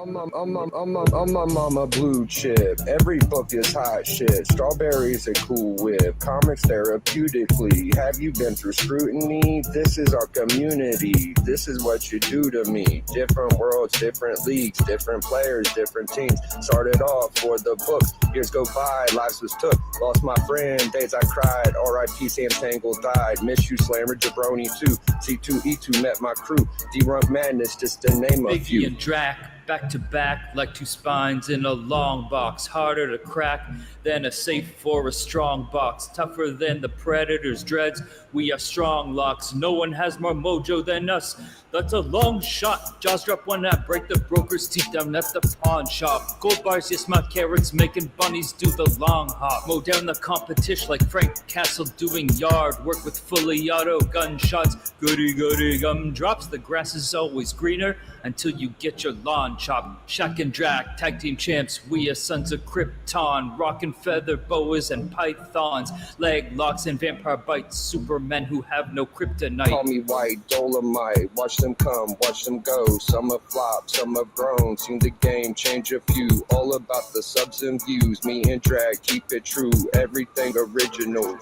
I'm a mama blue chip. Every book is hot shit. Strawberries are cool whip. Comics therapeutically. Have you been through scrutiny? This is our community. This is what you do to me. Different worlds, different leagues, different players, different teams. Started off for the books. Years go by, lives was took. Lost my friend, days I cried. R.I.P. Sam Tangle died. Miss you, Slammer, Jabroni too. C2E2 met my crew. D-Runk Madness, just to name a few. Biggie and Drac, back to back, like two spines in a long box. Harder to crack than a safe for a strong box. Tougher than the Predator's dreads. We are strong locks. No one has more mojo than us. That's a long shot. Jaws drop when I break the broker's teeth down at the pawn shop. Gold bars, yes, my carrots making bunnies do the long hop. Mow down the competition like Frank Castle doing yard work with fully auto gunshots. Goody gumdrops. The grass is always greener until you get your lawn chopped. Shaq and Drac, tag team champs. We are sons of Krypton. Rockin' feather boas and pythons. Leg locks and vampire bites. Supermen who have no kryptonite. Call me white Dolomite. Watch them come, watch them go. Some have flopped, some have grown. Seen the game change a few. All about the subs and views. Me and Drag keep it true. Everything original.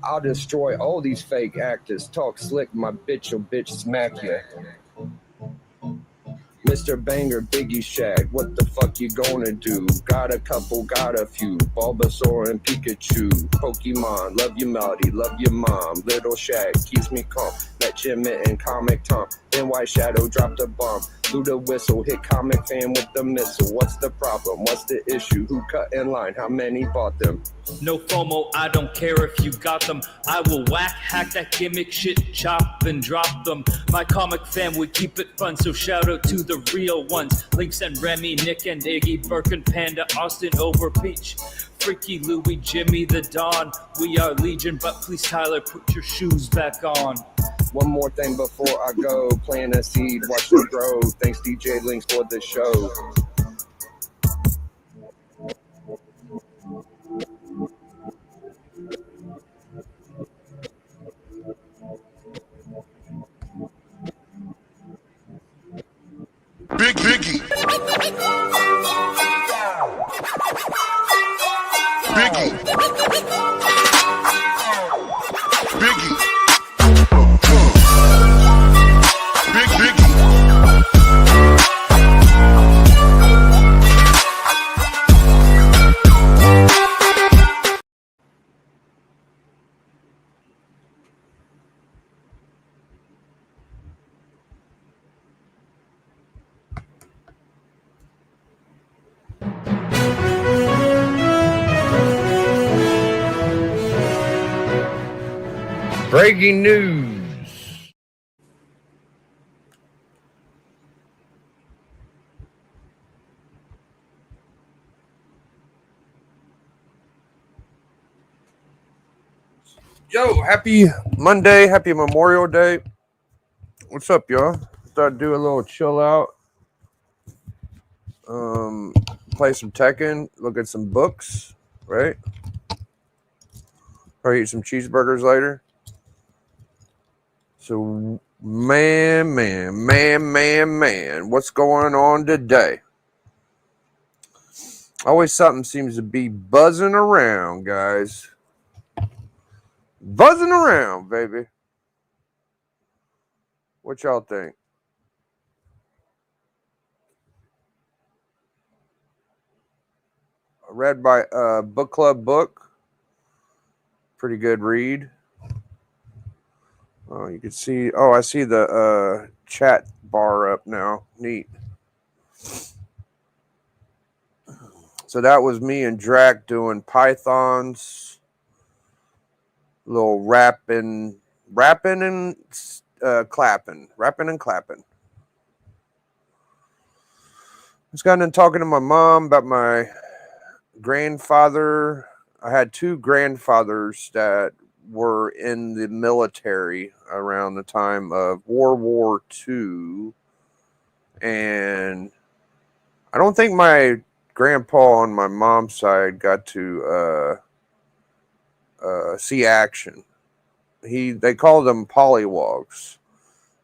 I'll destroy all these fake actors. Talk slick, my bitch will bitch smack ya. Mr. Banger, Biggie Shaq, what the fuck you gonna do? Got a couple, got a few. Bulbasaur and Pikachu. Pokemon, love your melody, love your mom. Little Shaq keeps me calm. Met Jim and Comic Tom. Then White Shadow dropped a bomb. Blew the whistle, hit Comic Fan with the missile. What's the problem? What's the issue? Who cut in line? How many bought them? No FOMO, I don't care if you got them. I will whack, hack that gimmick shit, chop and drop them. My comic fam would keep it fun, so shout out to the real ones. Lynx and Remy, Nick and Iggy, Birkin, Panda, Austin over Peach. Freaky Louie, Jimmy the Don. We are Legion, but please Tyler, put your shoes back on. One more thing before I go. Plant a seed, watch them grow. Thanks DJ Links for the show. Biggie. Breaking news. Yo, happy Monday, happy Memorial Day. What's up, y'all? Thought I'd do a little chill out. Play some Tekken, look at some books, right? Probably eat some cheeseburgers later. So, man, what's going on today? Always something seems to be buzzing around, guys. Buzzing around, baby. What y'all think? Read by Book Club Book. Pretty good read. Oh, you can see. Oh, I see the chat bar up now. Neat. So that was me and Drac doing Pythons. Little rapping and clapping. Just got in talking to my mom about my grandfather. I had two grandfathers that were in the military around the time of World War II. And I don't think my grandpa on my mom's side got to see action. They called them pollywogs.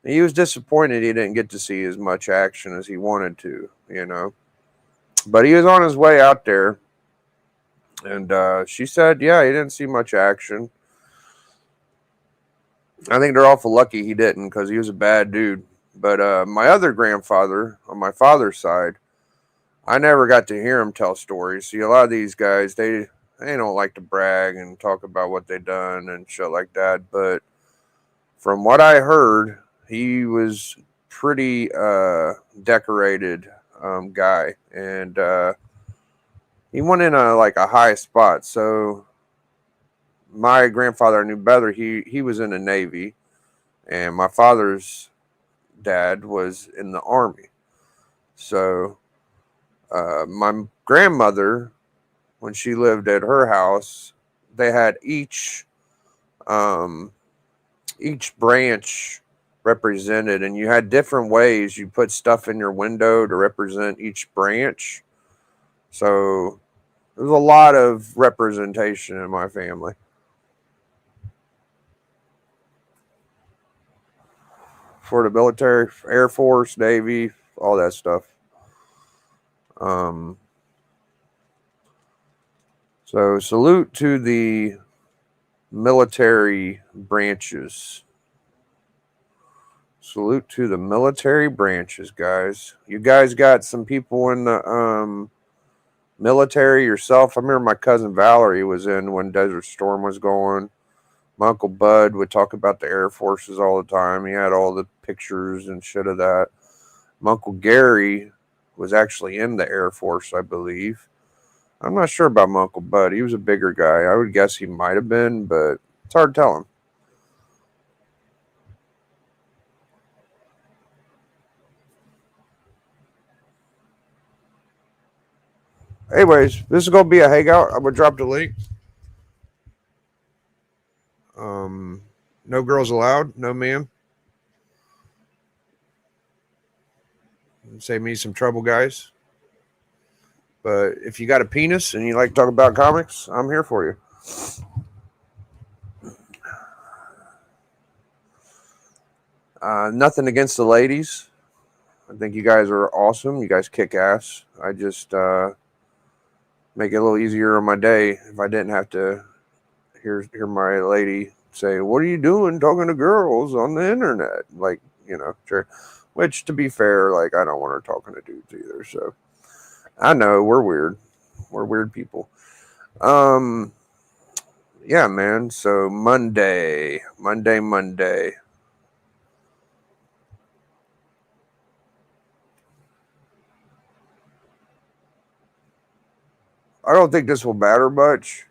He was disappointed he didn't get to see as much action as he wanted to, But he was on his way out there. And she said, yeah, he didn't see much action. I think they're awful lucky he didn't because he was a bad dude. But my other grandfather, on my father's side, I never got to hear him tell stories. See, a lot of these guys, they don't like to brag and talk about what they done and shit like that. But from what I heard, he was pretty decorated guy, and he went in a high spot. So my grandfather knew better. He was in the Navy, and my father's dad was in the Army. So my grandmother, when she lived at her house, they had each branch represented, and you had different ways you put stuff in your window to represent each branch. So there's a lot of representation in my family. For the military, Air Force, Navy, all that stuff. Um, so salute to the military branches. Salute to the military branches, guys. You guys got some people in the military yourself. I remember my cousin Valerie was in when Desert Storm was going. My Uncle Bud would talk about the Air Forces all the time. He had all the pictures and shit of that. My Uncle Gary was actually in the Air Force, I believe. I'm not sure about my Uncle Bud. He was a bigger guy. I would guess he might have been, but it's hard to tell him. Anyways, this is going to be a hangout. I'm going to drop the link. No girls allowed. No, ma'am. Save me some trouble, guys. But if you got a penis and you like to talk about comics, I'm here for you. Nothing against the ladies. I think you guys are awesome. You guys kick ass. I just make it a little easier on my day if I didn't have to hear my lady say, "What are you doing talking to girls on the internet?" Like, sure. Which, to be fair, like, I don't want her talking to dudes either. So I know we're weird. We're weird people. Yeah, man. So Monday. I don't think this will matter much,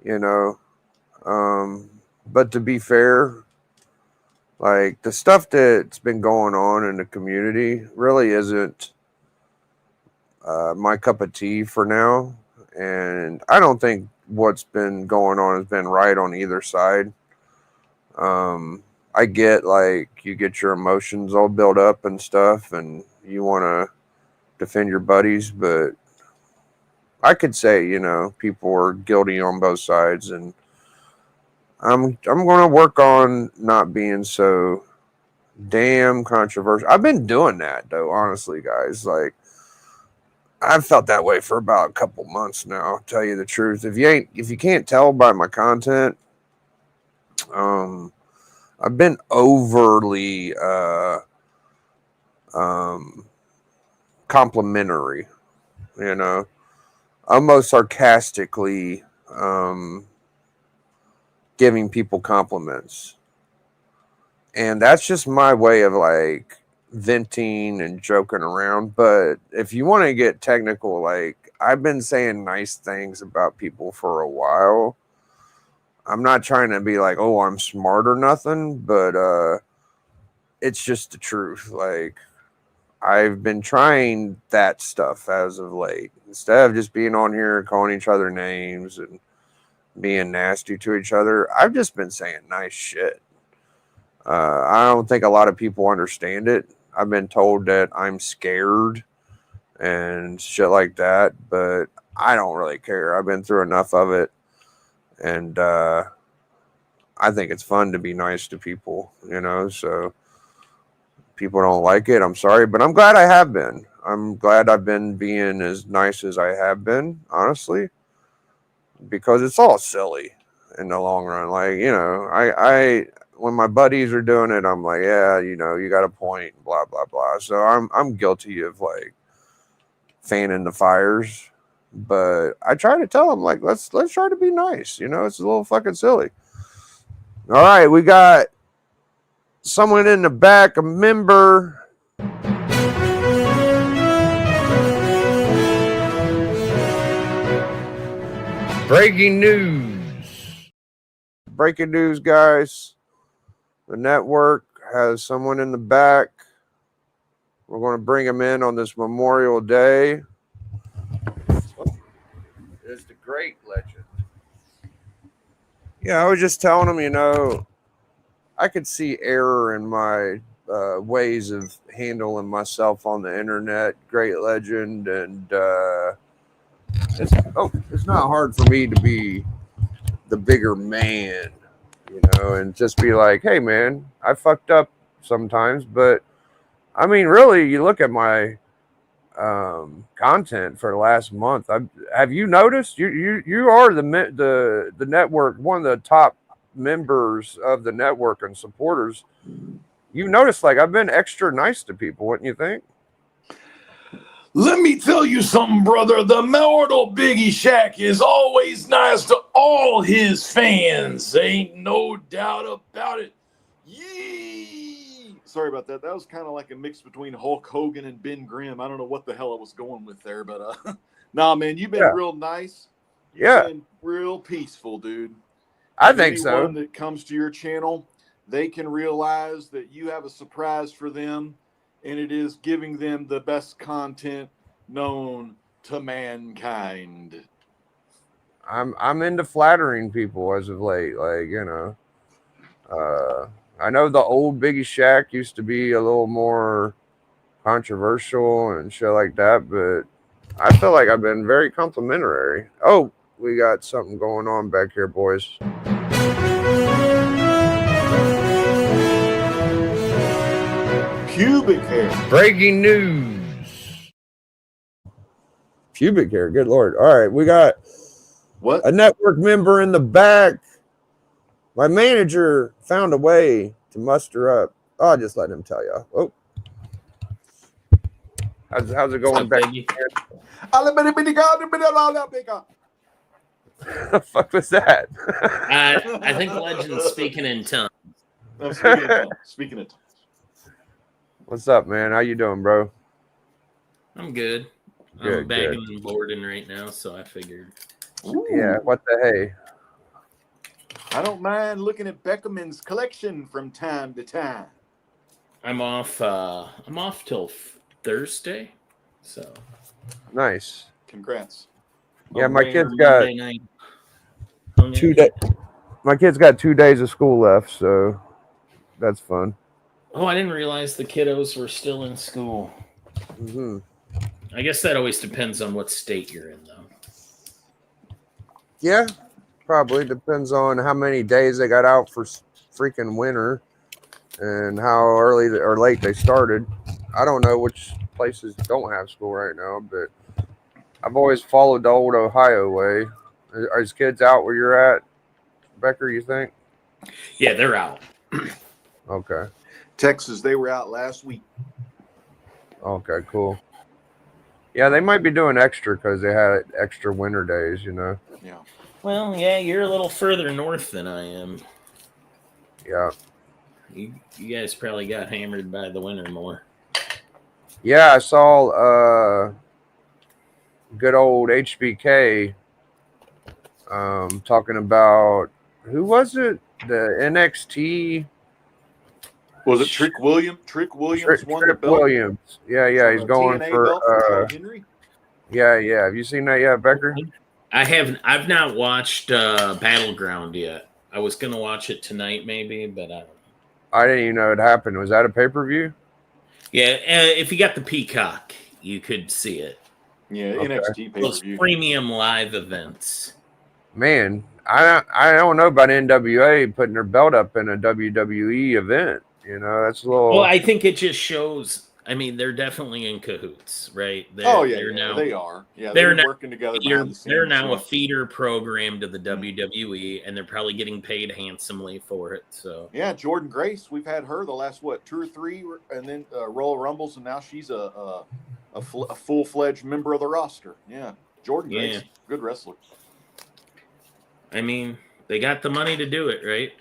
you know. But to be fair, like the stuff that's been going on in the community really isn't my cup of tea for now. And I don't think what's been going on has been right on either side. I get like you get your emotions all built up and stuff, and you want to defend your buddies, but I could say, people are guilty on both sides, and I'm going to work on not being so damn controversial. I've been doing that though, honestly, guys. Like I've felt that way for about a couple months now. I'll tell you the truth. If you can't tell by my content, I've been overly complimentary, almost sarcastically giving people compliments. And that's just my way of like venting and joking around. But if you want to get technical, like I've been saying nice things about people for a while. I'm not trying to be like, oh, I'm smart or nothing, but it's just the truth. Like I've been trying that stuff as of late. Instead of just being on here calling each other names and being nasty to each other, I've just been saying nice shit. I don't think a lot of people understand it. I've been told that I'm scared and shit like that, but I don't really care. I've been through enough of it, and I think it's fun to be nice to people, so people don't like it. I'm sorry, but I'm glad I have been. I'm glad I've been being as nice as I have been, honestly, because it's all silly in the long run. Like, you know, I when my buddies are doing it, I'm like, yeah, you know, you got a point, blah blah blah. So I'm guilty of like fanning the fires, but I try to tell them like, let's try to be nice. You know, it's a little fucking silly. All right, we got someone in the back, a member. Breaking news. Breaking news, guys. The network has someone in the back. We're going to bring him in on this Memorial Day. It's the great legend. Yeah, I was just telling him, you know, I could see error in my ways of handling myself on the internet. Great legend, and it's not hard for me to be the bigger man, you know, and just be like, hey, man, I fucked up sometimes, but I mean, really, you look at my content for the last month. Have you noticed? You are the network, one of the top members of the network and supporters. You noticed, like, I've been extra nice to people, wouldn't you think? Let me tell you something, brother. The Immortal Biggie Shack is always nice to all his fans. Ain't no doubt about it. Yee! Sorry about that. That was kind of like a mix between Hulk Hogan and Ben Grimm. I don't know what the hell I was going with there, but nah, man, you've been real nice. You've been real peaceful, dude. I think so. Anyone that comes to your channel, they can realize that you have a surprise for them, and it is giving them the best content known to mankind. I'm into flattering people as of late, like, you know. I know the old Biggie Shack used to be a little more controversial and shit like that, but I feel like I've been very complimentary. Oh, we got something going on back here, boys. Pubic hair. Breaking news. Pubic hair, good Lord. All right, we got a network member in the back. My manager found a way to muster up. Oh, I'll just let him tell you. Oh, how's it going back here? The fuck was that? I think Legend's speaking in tongues. I'm speaking in tongues. Speaking in tongues. What's up, man? How you doing, bro? I'm good. I'm bagging and boarding right now, so I figured. Ooh. Yeah, what the hey? I don't mind looking at Beckman's collection from time to time. I'm off till Thursday, so nice. Congrats. Yeah, my kid's got 2 days. My kid's got 2 days of school left, so that's fun. Oh, I didn't realize the kiddos were still in school. Mm-hmm. I guess that always depends on what state you're in, though. Yeah, probably depends on how many days they got out for freaking winter and how early or late they started. I don't know which places don't have school right now, but I've always followed the old Ohio way. Are his kids out where you're at, Becker, you think? Yeah, they're out. Okay. Texas, they were out last week. Okay, cool. Yeah, they might be doing extra because they had extra winter days, you know? Yeah. Well, yeah, you're a little further north than I am. Yeah. You guys probably got hammered by the winter more. Yeah, I saw good old HBK talking about, who was it? The NXT. Was it Trick Williams? Trick Williams won the belt. Williams. Yeah, he's going TNA for Henry. Yeah. Have you seen that yet, Becker? I've not watched Battleground yet. I was gonna watch it tonight, maybe, but I don't know. I didn't even know it happened. Was that a pay-per-view? Yeah, if you got the Peacock, you could see it. Yeah, okay. NXT Those pay-per-view. premium live events. Man, I don't know about NWA putting their belt up in a WWE event. You know, that's a little. Well, I think it just shows. I mean, they're definitely in cahoots, right? They're now, they are. Yeah, they're they're now working together behind the scenes. they're now yeah. a feeder program to the WWE, and they're probably getting paid handsomely for it. So Yeah, Jordan Grace, we've had her the last 2 or 3, and then Royal Rumbles, and now she's a full-fledged member of the roster. Yeah, Jordan Grace, good wrestler. I mean, they got the money to do it, right?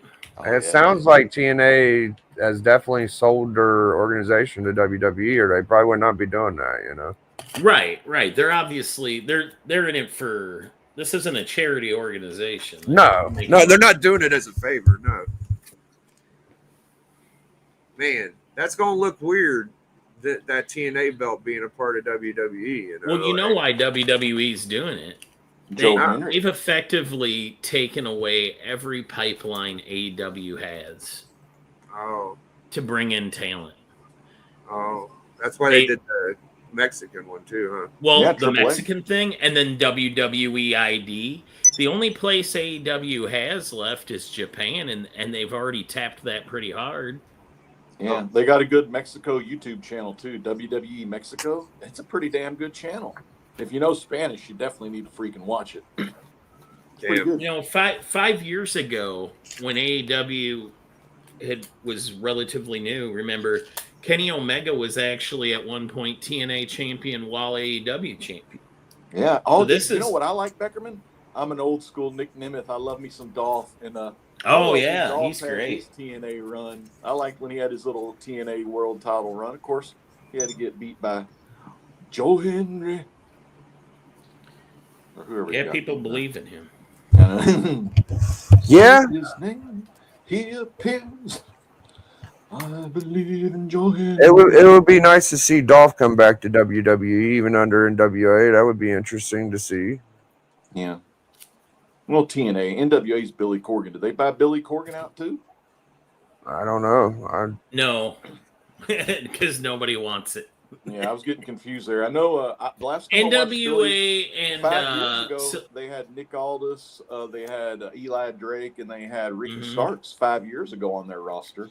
It sounds like TNA has definitely sold their organization to WWE, or they probably would not be doing that, you know. Right. They're obviously they're in it for. This isn't a charity organization. No, they're not doing it as a favor. No, man, that's gonna look weird. That TNA belt being a part of WWE. You know? Well, you know why WWE's doing it. They've effectively taken away every pipeline AEW has to bring in talent. Oh, that's why they did the Mexican one too, huh? Well, the Mexican thing, and then WWE ID. The only place AEW has left is Japan, and they've already tapped that pretty hard. Yeah, they got a good Mexico YouTube channel too, WWE Mexico. It's a pretty damn good channel. If you know Spanish, you definitely need to freaking watch it. You know, five years ago, when AEW was relatively new, remember, Kenny Omega was actually at one point TNA champion while AEW champion. Yeah. Oh, so you know what I like, Beckerman? I'm an old school Nick Nemeth. I love me some Dolph. And he's great. His TNA run. I like when he had his little TNA world title run. Of course, he had to get beat by Joe Henry. Or whoever. Yeah, people believe in him. Yeah. His name, he appears. I believe in Joe Henry. It would be nice to see Dolph come back to WWE, even under NWA. That would be interesting to see. Yeah. Well, TNA, NWA's Billy Corgan. Did they buy Billy Corgan out too? I don't know. No, because nobody wants it. Yeah, I was getting confused there. I know the last time NWA and 5 years ago, they had Nick Aldis, they had Eli Drake, and they had Ricky Starks 5 years ago on their roster.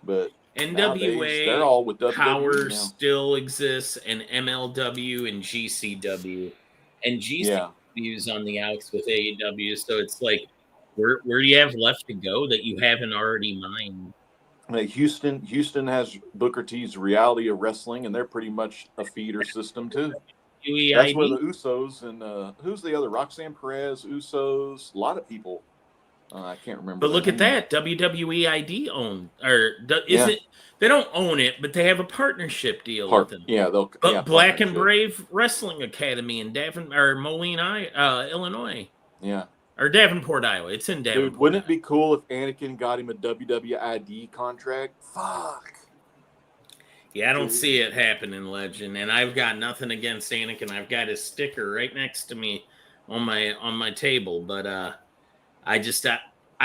But NWA, they're all with WWE Power now. still exists, and MLW and GCW, and GCW's on the outs with AEW. So it's like, where do you have left to go that you haven't already mined? Houston has Booker T's Reality of Wrestling, and they're pretty much a feeder system too. That's where the Usos and who's the other? Roxanne Perez, Usos, a lot of people. I can't remember. But look at that, WWE ID owned, or is it? They don't own it, but they have a partnership deal with them. Yeah, Black and Brave Wrestling Academy in Moline, Illinois. Yeah. Or Davenport, Iowa. It's in Davenport. Dude, wouldn't it be cool if Anakin got him a WWID contract? Fuck. Yeah, I don't see it happening, Legend. And I've got nothing against Anakin. I've got his sticker right next to me on my table, but I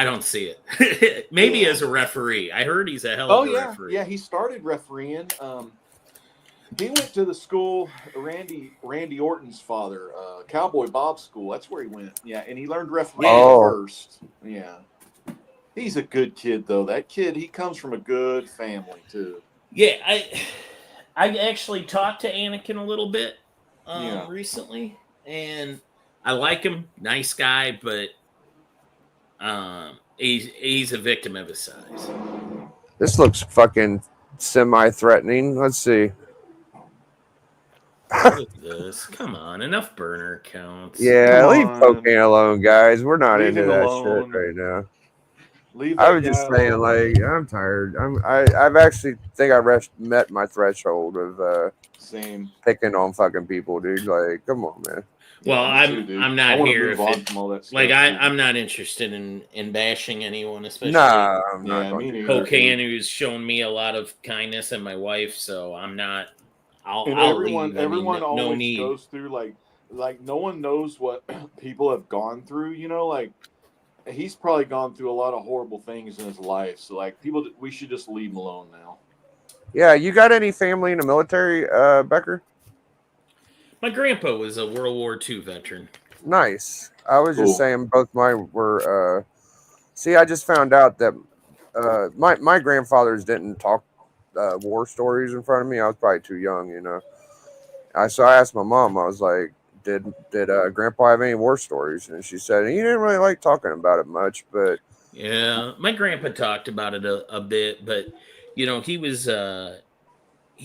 don't see it. Maybe as a referee. I heard he's a hell of a referee. Yeah, he started refereeing. He went to the school, Randy Orton's father, Cowboy Bob's school. That's where he went. Yeah, and he learned refereeing first. Yeah. He's a good kid, though. That kid, he comes from a good family, too. Yeah, I actually talked to Anakin a little bit recently, and I like him. Nice guy, but he's a victim of his size. This looks fucking semi-threatening. Let's see. Look at this. Come on, enough burner counts. Yeah, leave cocaine alone, guys. We're not into that shit right now. I was just saying, like, I'm tired. I've actually think I met my threshold of picking on fucking people, dude. Like, come on, man. Well, I'm not here. I'm not interested in bashing anyone, especially I'm not Cocaine, who's shown me a lot of kindness, and my wife. So I'm not. Everyone always goes through like no one knows what people have gone through. You know, like he's probably gone through a lot of horrible things in his life. So like we should just leave him alone now. Yeah, you got any family in the military, Becker? My grandpa was a World War II veteran. Nice. I was just saying both mine were. See, I just found out that my grandfathers didn't talk war stories in front of me. I was probably too young, you know. So I asked my mom. I was like, "Did Grandpa have any war stories?" And she said he didn't really like talking about it much, but Yeah, my grandpa talked about it a bit, but you know, he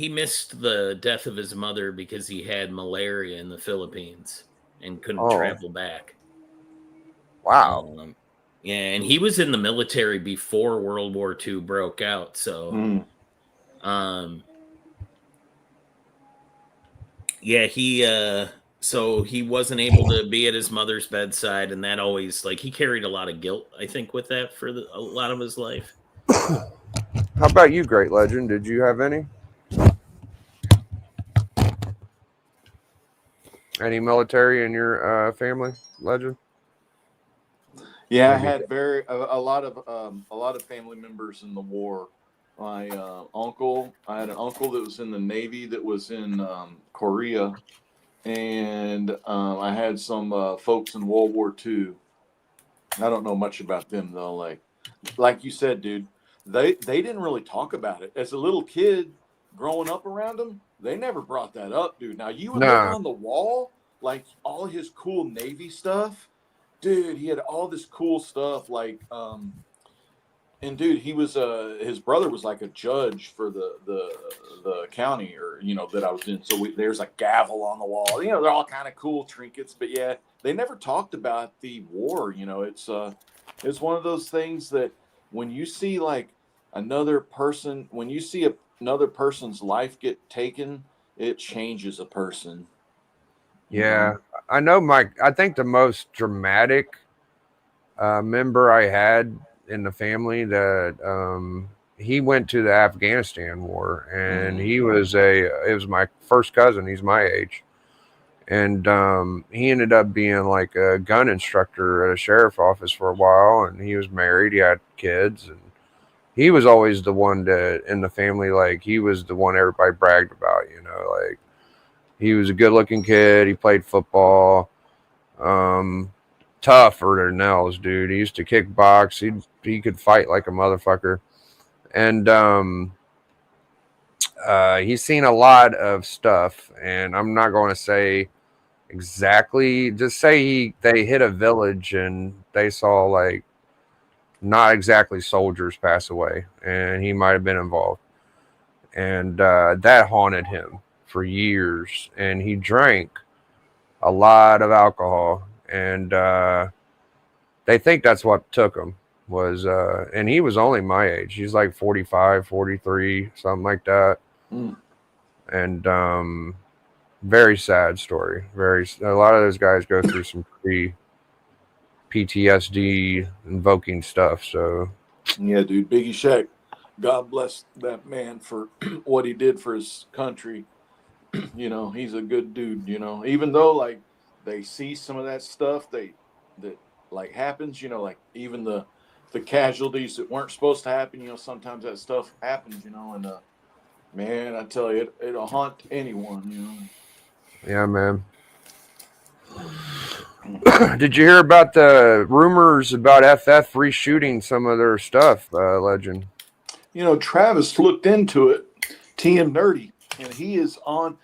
missed the death of his mother because he had malaria in the Philippines and couldn't oh travel back. wow, Um, yeah, and he was in the military before World War II broke out, Mm. um, yeah, he wasn't able to be at his mother's bedside, and that always like he carried a lot of guilt, I think, with that for a lot of his life. how about you, Great Legend? Did you have any military in your family, Legend? Yeah, I Maybe. had a lot of family members in the war. My uncle, I had an uncle that was in the Navy that was in Korea, and I had some folks in World War II. I don't know much about them though. Like you said, dude, they didn't really talk about it. As a little kid growing up around them, they never brought that up, dude. Now you would look Nah, on the wall, like all his cool Navy stuff. Dude, he had all this cool stuff and dude, he was his brother was like a judge for the county, or that I was in. So there's a gavel on the wall. They're all kind of cool trinkets, but yeah, they never talked about the war. It's one of those things that when you see like another person, when you see another person's life get taken, it changes a person. You yeah, know. I know. I think the most dramatic member I had in the family that he went to the Afghanistan war, and Mm. it was my first cousin. He's my age, and he ended up being like a gun instructor at a sheriff office for a while, and he was married. He had kids, and he was always the one that in the family, like he was the one everybody bragged about. Like he was a good-looking kid. He played football. Um, Tougher than nails, dude. He used to kick box. He could fight like a motherfucker, and he's seen a lot of stuff. And I'm not going to say exactly. Just say they hit a village and they saw like not exactly soldiers pass away, and he might have been involved, and that haunted him for years. And he drank a lot of alcohol, and they think that's what took him was and he was only my age. He's like 45, 43, something like that. Mm. And very sad story. A lot of those guys go through some PTSD invoking stuff. So Yeah, dude, Biggie Shaq. God bless that man for what he did for his country. He's a good dude. Even though like they see some of that stuff that like happens. Like even the casualties that weren't supposed to happen. Sometimes that stuff happens. And man, I tell you, it'll haunt anyone. yeah, man. Did you hear about the rumors about FF reshooting some of their stuff, Legend? Travis looked into it. TM Nerdy, and TM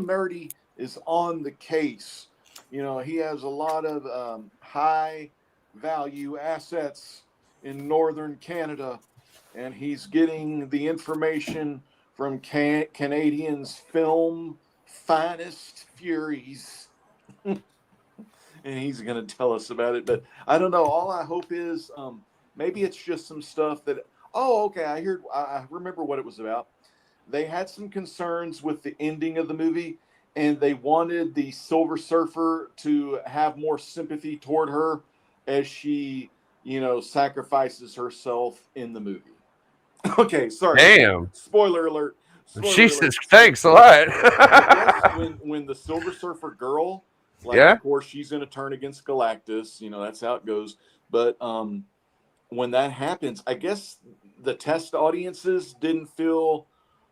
Nerdy is on the case. He has a lot of high value assets in northern Canada, and he's getting the information from Canadians' film finest furies. And he's going to tell us about it. But I don't know. All I hope is maybe it's just some stuff that. Oh, okay. I remember what it was about. They had some concerns with the ending of the movie, and they wanted the Silver Surfer to have more sympathy toward her as she, sacrifices herself in the movie. Okay, sorry. Damn. Spoiler alert. Jesus, thanks a lot. I guess when the Silver Surfer girl, Yeah. of course, she's going to turn against Galactus. That's how it goes. But when that happens, I guess the test audiences didn't feel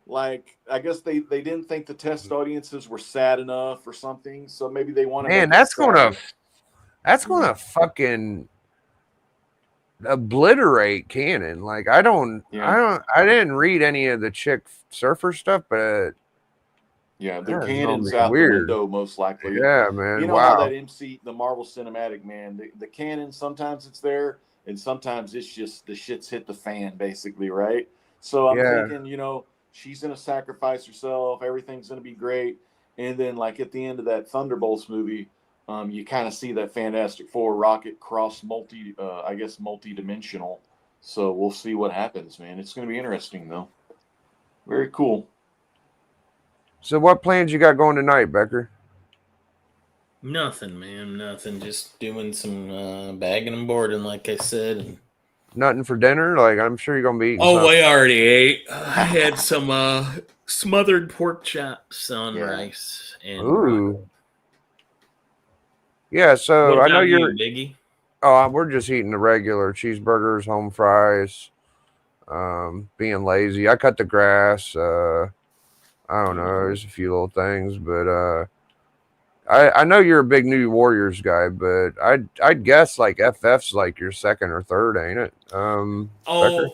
like, I guess they didn't think the test audiences were sad enough or something. So maybe they want to. Man, that's gonna fucking obliterate canon. Like I didn't read any of the chick surfer stuff, but Yeah, the that's canon's gonna be out the weird. window most likely. Yeah, man. You know how Wow. that the Marvel Cinematic, man, the canon, sometimes it's there and sometimes it's just the shit's hit the fan, basically, right? So I'm Yeah. thinking, she's going to sacrifice herself, everything's going to be great. And then, like, at the end of that Thunderbolts movie, you kind of see that Fantastic Four rocket cross multi-dimensional. So we'll see what happens, man. It's going to be interesting, though. Very cool. So what plans you got going tonight, Becker? Nothing, man. Nothing. Just doing some bagging and boarding, like I said. And... Nothing for dinner? Like I'm sure you're gonna be eating Oh, something. I already ate. I had some smothered pork chops on rice. And ooh. Yeah, so I know you're Biggie. Oh, we're just eating the regular cheeseburgers, home fries. Being lazy. I cut the grass. I don't know. There's a few little things, but I know you're a big New Warriors guy, but I'd guess like FF's like your second or third, ain't it? Becker?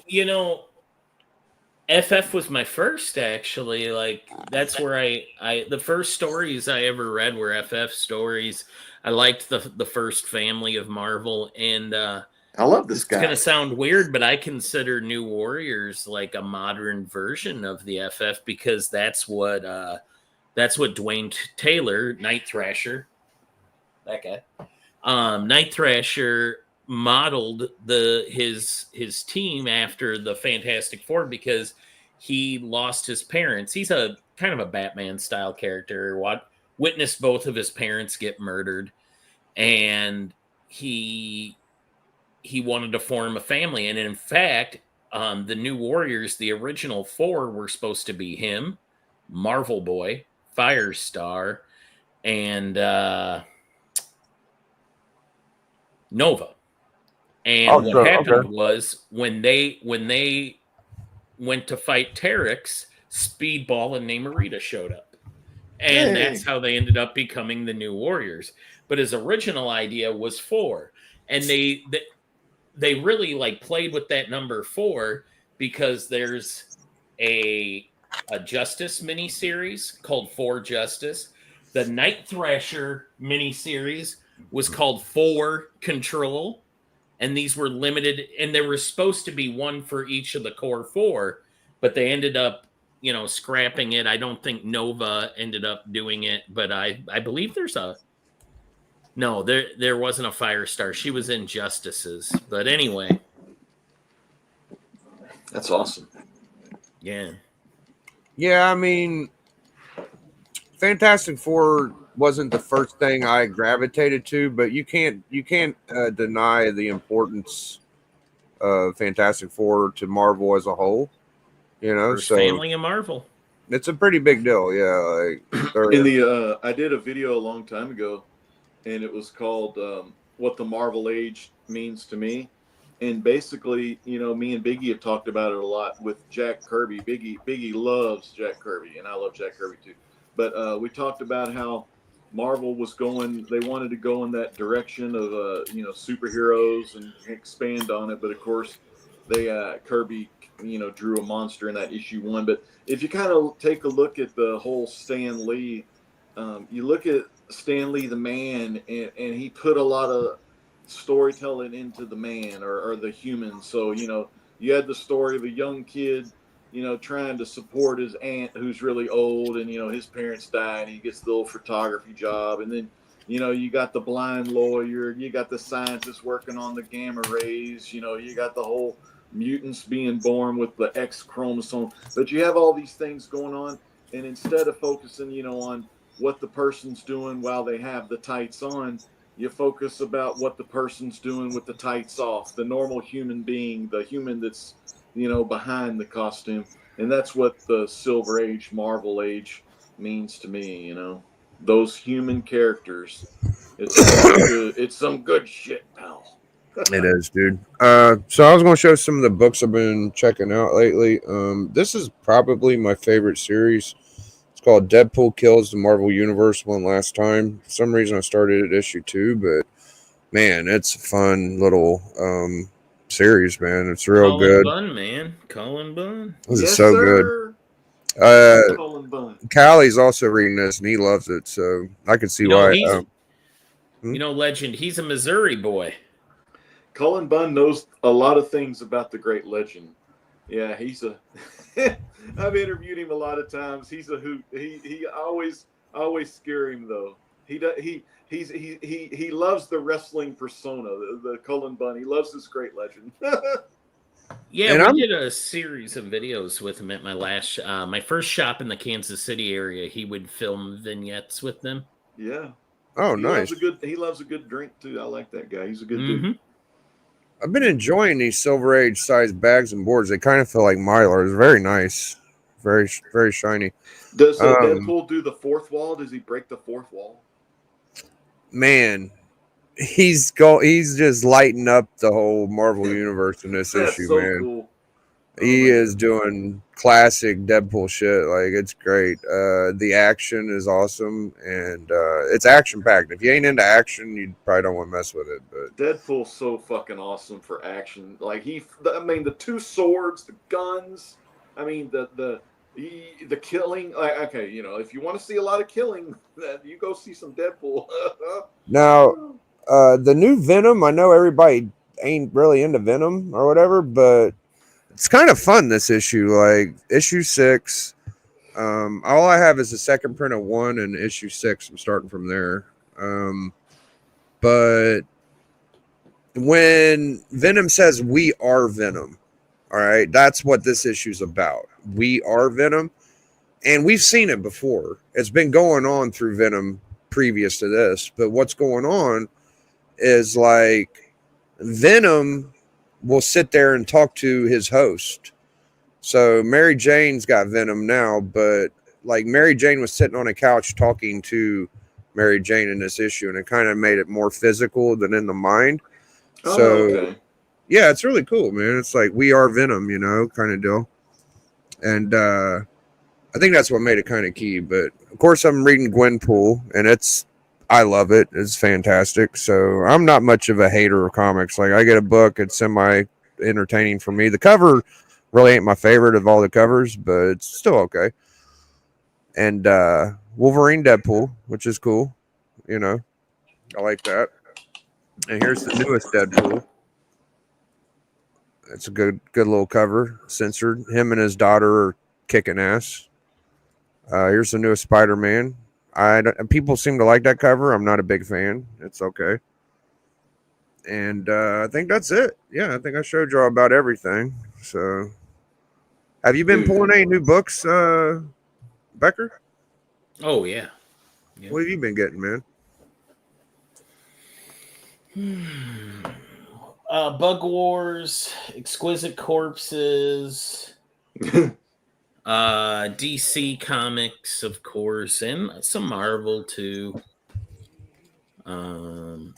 FF was my first, actually. Like that's where I the first stories I ever read were FF stories. I liked the first family of Marvel, and I love this guy. It's gonna sound weird, but I consider New Warriors like a modern version of the FF because that's what Dwayne Taylor, Night Thrasher, that guy, Night Thrasher modeled his team after the Fantastic Four because he lost his parents. He's a kind of a Batman style character. Witnessed both of his parents get murdered, and he wanted to form a family. And in fact, the New Warriors, the original four, were supposed to be him, Marvel Boy, Firestar, and Nova. And what happened was when they went to fight Terex, Speedball and Namorita showed up. And that's how they ended up becoming the New Warriors. But his original idea was 4. And they really like played with that number 4 because there's a Justice miniseries called 4 Justice. The Night Thrasher miniseries was called 4 Control. And these were limited, and there was supposed to be one for each of the core 4, but they ended up, scrapping it. I don't think Nova ended up doing it, but I believe there wasn't a Firestar. She was in Justices, but anyway. That's awesome. Yeah. Yeah, I mean, Fantastic Four wasn't the first thing I gravitated to, but you can't deny the importance of Fantastic Four to Marvel as a whole. First family of Marvel. It's a pretty big deal, yeah. Like I did a video a long time ago, and it was called "What the Marvel Age Means to Me," and basically, me and Biggie have talked about it a lot with Jack Kirby. Biggie loves Jack Kirby, and I love Jack Kirby too. But we talked about how Marvel was they wanted to go in that direction of, superheroes and expand on it. But of course, Kirby, drew a monster in that issue 1. But if you kind of take a look at the whole Stan Lee, you look at Stan Lee, the man, and he put a lot of storytelling into the man or the human. So, you had the story of a young kid, trying to support his aunt who's really old, and, his parents die, and he gets the little photography job. And then, you got the blind lawyer, you got the scientist working on the gamma rays, you got the whole mutants being born with the X chromosome. But you have all these things going on, and instead of focusing, on what the person's doing while they have the tights on, you focus about what the person's doing with the tights off, the normal human being, the human that's behind the costume. And that's what the Silver Age, Marvel Age means to me, those human characters. It's some good shit, pal. It is, dude. So I was going to show some of the books I've been checking out lately. This is probably my favorite series. It's called Deadpool Kills the Marvel Universe One Last Time. For some reason I started at issue 2, but man, it's a fun little series, man. It's real Cullen good. Bunn, man. Cullen Bunn. This is Yes, so sir. good. Colin Bunn. Callie's also reading this, and he loves it, so I can see You know, why. he's Hmm? you know, Legend. He's a Missouri boy. Colin Bunn knows a lot of things about the great Legend. Yeah, he's a. I've interviewed him a lot of times. He's a hoot. He always scare him though. He loves the wrestling persona, the Colin Bunn. He loves this great Legend. Yeah, And we I'm- did a series of videos with him at my first shop in the Kansas City area. He would film vignettes with them. Yeah. Oh, he nice. He loves a good drink too. I like that guy. He's a good Mm-hmm. dude. I've been enjoying these Silver Age sized bags and boards. They kind of feel like Mylar. It's very nice, very shiny. Does Deadpool do the fourth wall? Does he break the fourth wall? Man, he's just lighting up the whole Marvel universe in this That's issue, so man. cool. He my is doing classic Deadpool shit. Like, it's great. The action is awesome, and it's action packed. If you ain't into action, you probably don't want to mess with it. But Deadpool's so fucking awesome for action. Like the two swords, the guns. I mean the killing. Like, okay, you know, if you want to see a lot of killing, then you go see some Deadpool. now, the new Venom. I know everybody ain't really into Venom or whatever, but it's kind of fun this issue. Like issue 6. All I have is the second print of 1 and issue 6. I'm starting from there. But when Venom says we are Venom, all right, that's what this issue's about. We are Venom. And we've seen it before. It's been going on through Venom previous to this. But what's going on is like Venom will sit there and talk to his host. So Mary Jane's got Venom now, but like Mary Jane was sitting on a couch talking to Mary Jane in this issue, and it kind of made it more physical than in the mind. So okay. yeah, it's really cool, man. It's like we are Venom, you know, kind of deal. And I think that's what made it kind of key. But of course, I'm reading Gwenpool, and I love it. It's fantastic. So I'm not much of a hater of comics. Like, I get a book, it's semi entertaining for me. The cover really ain't my favorite of all the covers, but it's still okay. And Wolverine Deadpool, which is cool. You know, I like that. And here's the newest Deadpool. It's a good little cover. Censored. Him and his daughter are kicking ass. Here's the newest Spider-Man. People seem to like that cover. I'm not a big fan. It's okay. And I think that's it. Yeah, I think I showed y'all about everything. So, have you been pulling any new books, Becker? Oh yeah. What have you been getting, man? Bug Wars, Exquisite Corpses, DC Comics, of course, and some Marvel too. I'm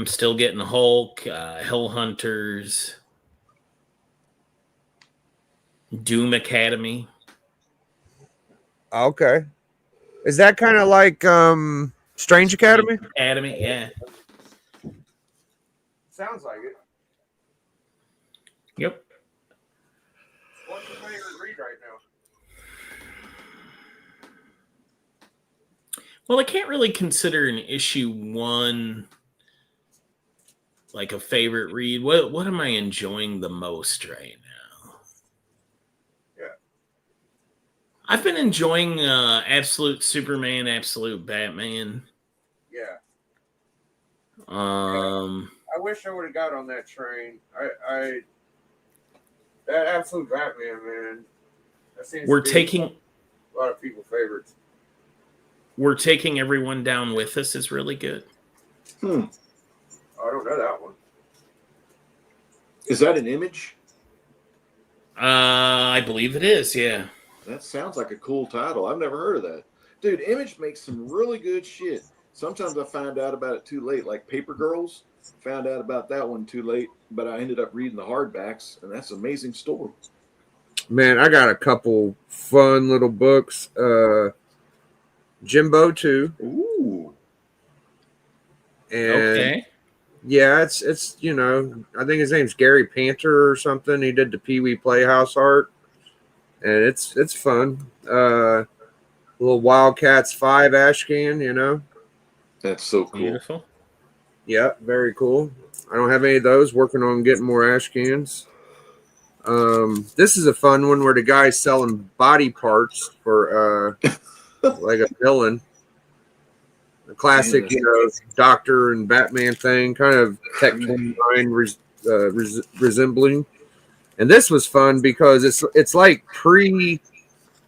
still getting Hulk, Hell Hunters, Doom Academy. Okay. Is that kind of like Strange Academy? Academy, yeah. Sounds like it. Yep. What's your favorite read right now? Well, I can't really consider an issue 1 like a favorite read. What am I enjoying the most right now? Yeah. I've been enjoying Absolute Superman, Absolute Batman. Yeah. I wish I would have got on that train. That Absolute Batman, man. That seems we're to be taking a lot of people's favorites. We're Taking Everyone Down With Us is really good. I don't know that one. Is that an Image? I believe it is, yeah. That sounds like a cool title. I've never heard of that. Dude, Image makes some really good shit. Sometimes I find out about it too late, like Paper Girls. Found out about that one too late, but I ended up reading the hardbacks, and that's an amazing story. Man, I got a couple fun little books. Jimbo 2. Ooh. And Okay. Yeah, it's you know, I think his name's Gary Panter or something. He did the Pee Wee Playhouse art, and it's fun. Little Wildcats 5 Ashcan, you know. That's so cool. Beautiful. Yeah, very cool. I don't have any of those. Working on getting more ash cans. This is a fun one where the guy's selling body parts for like a villain. A classic, you know, Doctor and Batman thing, kind of Tech 29 resembling. And this was fun because it's like pre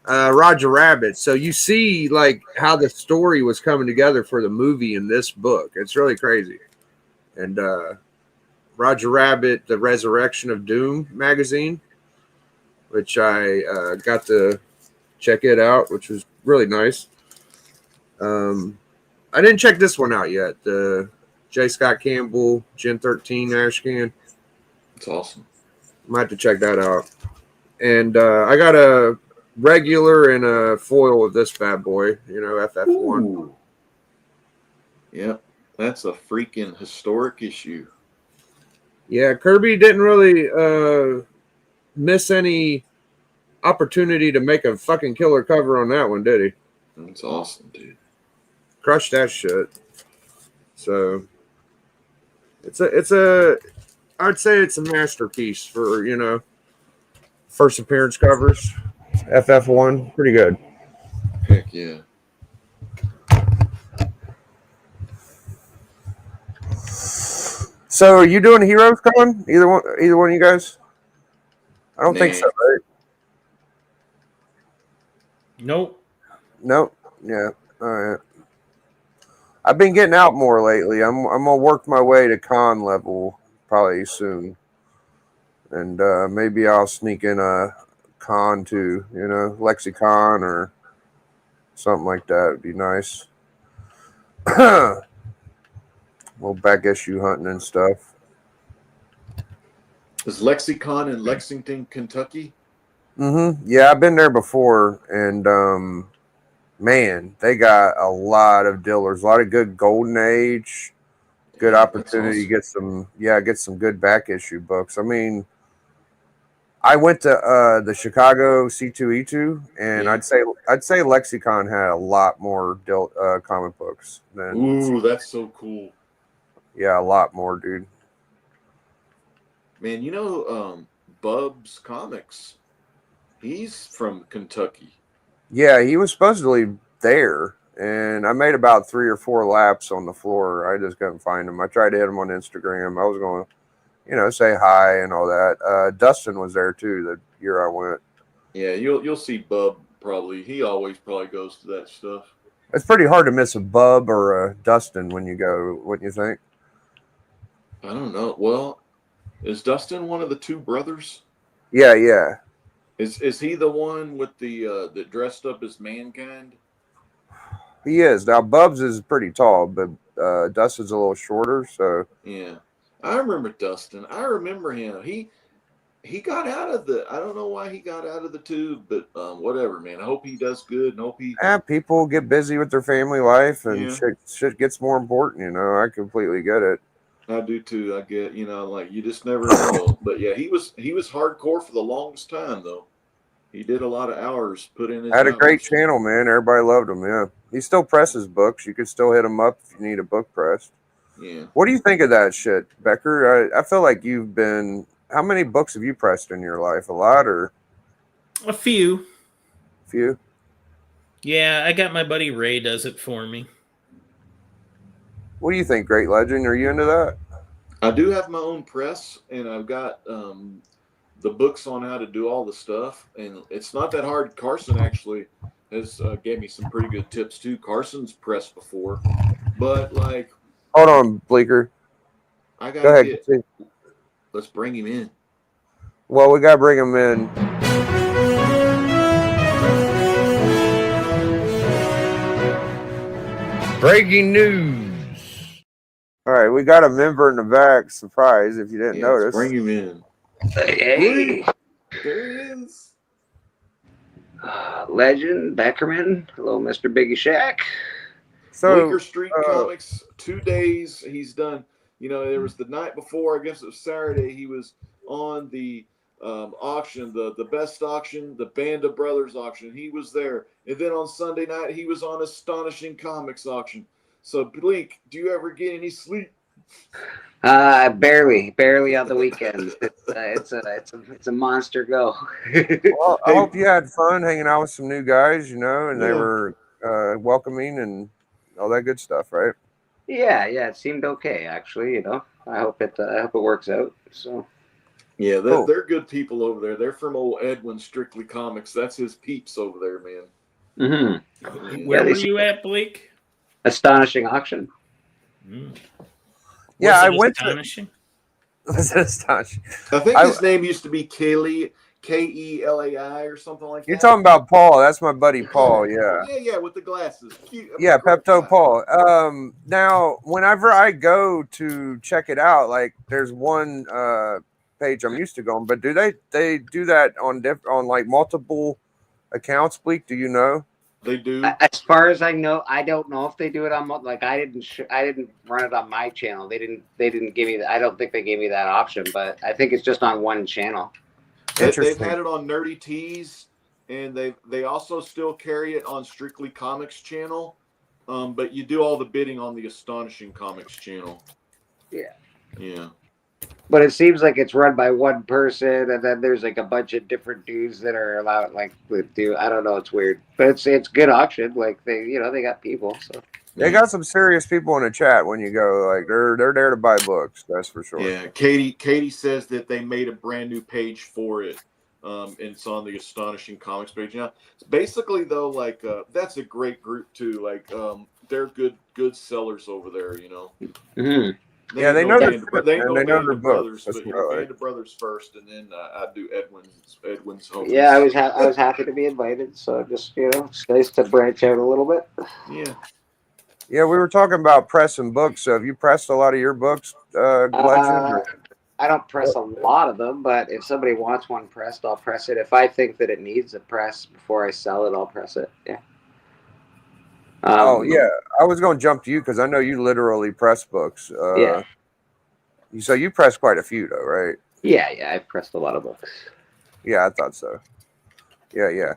Roger Rabbit. So you see like how the story was coming together for the movie in this book. It's really crazy. And Roger Rabbit, The Resurrection of Doom magazine, which I got to check it out, which was really nice. I didn't check this one out yet. The J. Scott Campbell Gen 13 Ashcan. It's awesome. Might have to check that out. And I got a regular and a foil of this bad boy, you know, FF1. Ooh. Yep, that's a freaking historic issue. Yeah, Kirby didn't really miss any opportunity to make a fucking killer cover on that one, did he? That's awesome, dude. Crushed that shit. So it's a I'd say it's a masterpiece for, you know, first appearance covers. FF1, pretty good. Heck yeah. So are you doing Heroes Con? Either one of you guys? I don't think so, right? Nope. Nope. Yeah. All right. I've been getting out more lately. I'm gonna work my way to con level probably soon, and maybe I'll sneak in a con too. You know, Lexicon or something like that would be nice. Little back issue hunting and stuff. Is Lexicon in Lexington, Kentucky? Mm-hmm. Yeah, I've been there before, and man, they got a lot of dealers, a lot of good Golden Age, good opportunity to awesome. get some good back issue books. I mean, I went to the Chicago C2E2, and Yeah. I'd say Lexicon had a lot more comic books than. Ooh, that's so cool. Yeah, a lot more, dude. Man, you know, Bub's Comics, he's from Kentucky. Yeah, he was supposedly there, and I made about 3 or 4 laps on the floor. I just couldn't find him. I tried to hit him on Instagram. I was going to, you know, say hi and all that. Dustin was there too the year I went. Yeah, you'll see Bub probably. He always probably goes to that stuff. It's pretty hard to miss a Bub or a Dustin when you go. Wouldn't you think? I don't know. Well, is Dustin one of the two brothers? Yeah, yeah. Is he the one with the that dressed up as Mankind? He is. Now Bubs is pretty tall, but Dustin's a little shorter. So Yeah, I remember Dustin. I remember him. He got out of the. I don't know why he got out of the tube, but whatever, man. I hope he does good, and hope he. yeah, people get busy with their family life, and Yeah. shit gets more important. You know, I completely get it. I do too. I get, like you just never know. But yeah, he was hardcore for the longest time though. He did a lot of hours put in his. Had a great hours. channel, man. Everybody loved him. Yeah, he still presses books. You could still hit him up if you need a book pressed. Yeah. What do you think of that shit, Becker? I feel like you've been. How many books have you pressed in your life? A lot or A few. few? Yeah, I got my buddy Ray does it for me. What do you think, Great Legend? Are you into that? I do have my own press, and I've got the books on how to do all the stuff, and it's not that hard. Carson actually has gave me some pretty good tips too. Carson's pressed before, but like, Hold on, Bleeker. I Go gotta ahead. get. Let's bring him in. Well, we gotta bring him in. Breaking news. All right, we got a member in the back. Surprise! If you didn't Yeah, let's notice. bring him in. Hey, There he is. Legend, Beckerman. Hello, Mr. Biggie Shack. So Bleecker Street Comics. 2 days he's done. There was the night before, I guess it was Saturday, he was on the auction, the best auction, the Band of Brothers auction. He was there. And then on Sunday night, he was on Astonishing Comics auction. So, Blink, do you ever get any sleep? Barely on the weekends. It's a monster go. Well, I hope you had fun hanging out with some new guys, and they Yeah. were welcoming and all that good stuff, right? Yeah, it seemed okay actually. I hope it works out. So. Yeah, Cool. they're good people over there. They're from old Edwin Strictly Comics. That's his peeps over there, man. Mm-hmm. Where they were seem- you at, Blake? Astonishing auction. Yeah, Was I it went to. astonishing? Was it astonishing? I think I- his name used to be Kelly, Kelai or something like that. You're talking about Paul. That's my buddy Paul. Yeah. Yeah, with the glasses. Cute. Yeah, Great Pepto guy. Paul. Now, whenever I go to check it out, like there's one page I'm used to going, but do they do that on like multiple accounts? Bleak, do you know? They do. As far as I know, I don't know if they do it on like I didn't run it on my channel. They didn't give me that. I don't think they gave me that option, but I think it's just on one channel. They've Interesting. had it on Nerdy Tees, and they also still carry it on Strictly Comics channel. But you do all the bidding on the Astonishing Comics channel. Yeah. Yeah. But it seems like it's run by one person, and then there's like a bunch of different dudes that are allowed, like do. I don't know. It's weird, but it's good auction. Like they got people. So They got some serious people in the chat when you go. Like they're there to buy books. That's for sure. Yeah. Katie says that they made a brand new page for it. And it's on the Astonishing Comics page now. Basically, though, like that's a great group too. Like they're good sellers over there. Mhm. Yeah, they ain't know no their Band of- shit, they ain't man. no They know Band their of books. Brothers, That's but what I like. Band of Brothers first, and then I do Edwin's home. Yeah, I was happy to be invited. So just it's nice to branch out a little bit. Yeah. Yeah, we were talking about pressing books. So have you pressed a lot of your books, Legend? I don't press a lot of them, but if somebody wants one pressed, I'll press it. If I think that it needs a press before I sell it, I'll press it. Yeah. Oh yeah, I was going to jump to you because I know you literally press books. Yeah. So you press quite a few though, right? Yeah, I've pressed a lot of books. Yeah, I thought so. Yeah.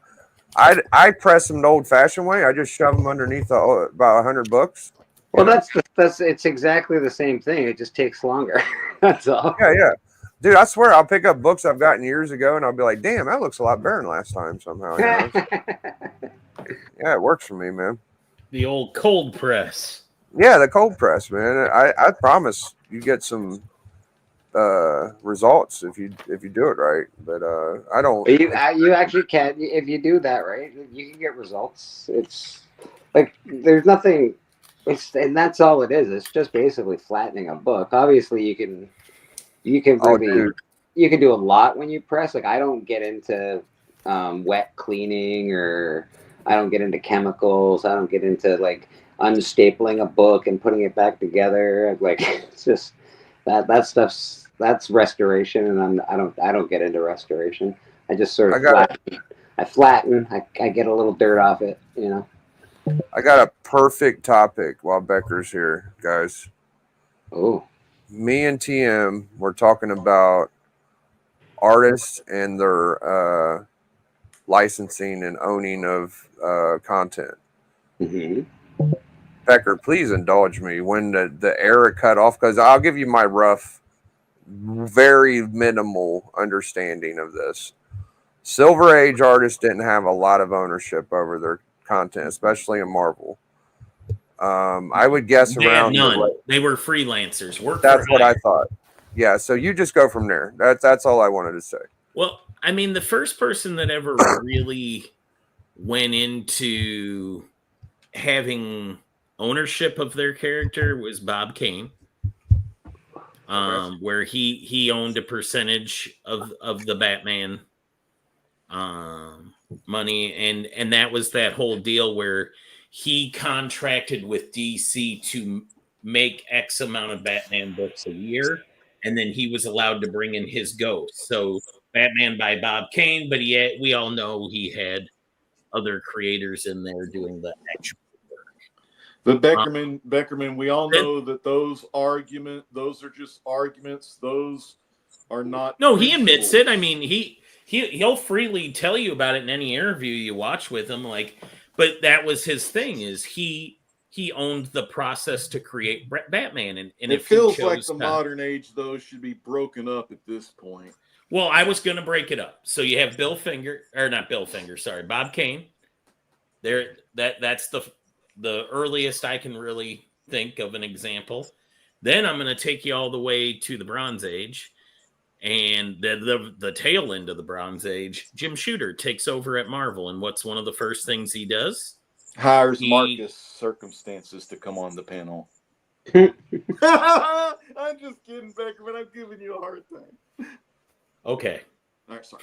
I press them the old-fashioned way. I just shove them underneath about 100 books. Well, that's it's exactly the same thing. It just takes longer. That's all. Yeah. Dude, I swear I'll pick up books I've gotten years ago and I'll be like, damn, that looks a lot better than last time somehow. Yeah, it works for me, man. The old cold press. Yeah, the cold press, man. I promise you get some results if you do it right. But I don't. You actually can if you do that right. You can get results. It's like there's nothing. And that's all it is. It's just basically flattening a book. Obviously, you can Oh, really dude. you can do a lot when you press. Like I don't get into wet cleaning, or I don't get into chemicals. I don't get into like unstapling a book and putting it back together. Like it's just that's restoration, and I don't get into restoration. I just sort of flatten. I get a little dirt off it, I got a perfect topic while Becker's here, guys. Oh. Me and TM were talking about artists and their licensing and owning of content. Mm-hmm. Becker, please indulge me when the era cut off, because I'll give you my rough, very minimal understanding of this. Silver Age artists didn't have a lot of ownership over their content, especially in Marvel. I would guess They had around none. They were freelancers. That's what I thought. Yeah, so you just go from there. That's all I wanted to say. Well, I mean, the first person that ever really went into having ownership of their character was Bob Kane, where he owned a percentage of the Batman money, and that was that whole deal where he contracted with DC to make X amount of Batman books a year, and then he was allowed to bring in his ghost. So Batman by Bob Kane, but we all know he had other creators in there doing the actual work. But Beckerman, we all know that those are just arguments. Those are not. No, he admits principles. it. I mean, he'll freely tell you about it in any interview you watch with him. Like, but that was his thing. Is he owned the process to create Batman, and it if feels he like chose the modern age, those should be broken up at this point. Well, I was going to break it up. So you have Bob Kane. There, that's the earliest I can really think of an example. Then I'm going to take you all the way to the Bronze Age, and the tail end of the Bronze Age. Jim Shooter takes over at Marvel, and what's one of the first things he does? Hires Marcus Circumstances to come on the panel. I'm just kidding, Beckerman. I'm giving you a hard time. Okay. All right, sorry.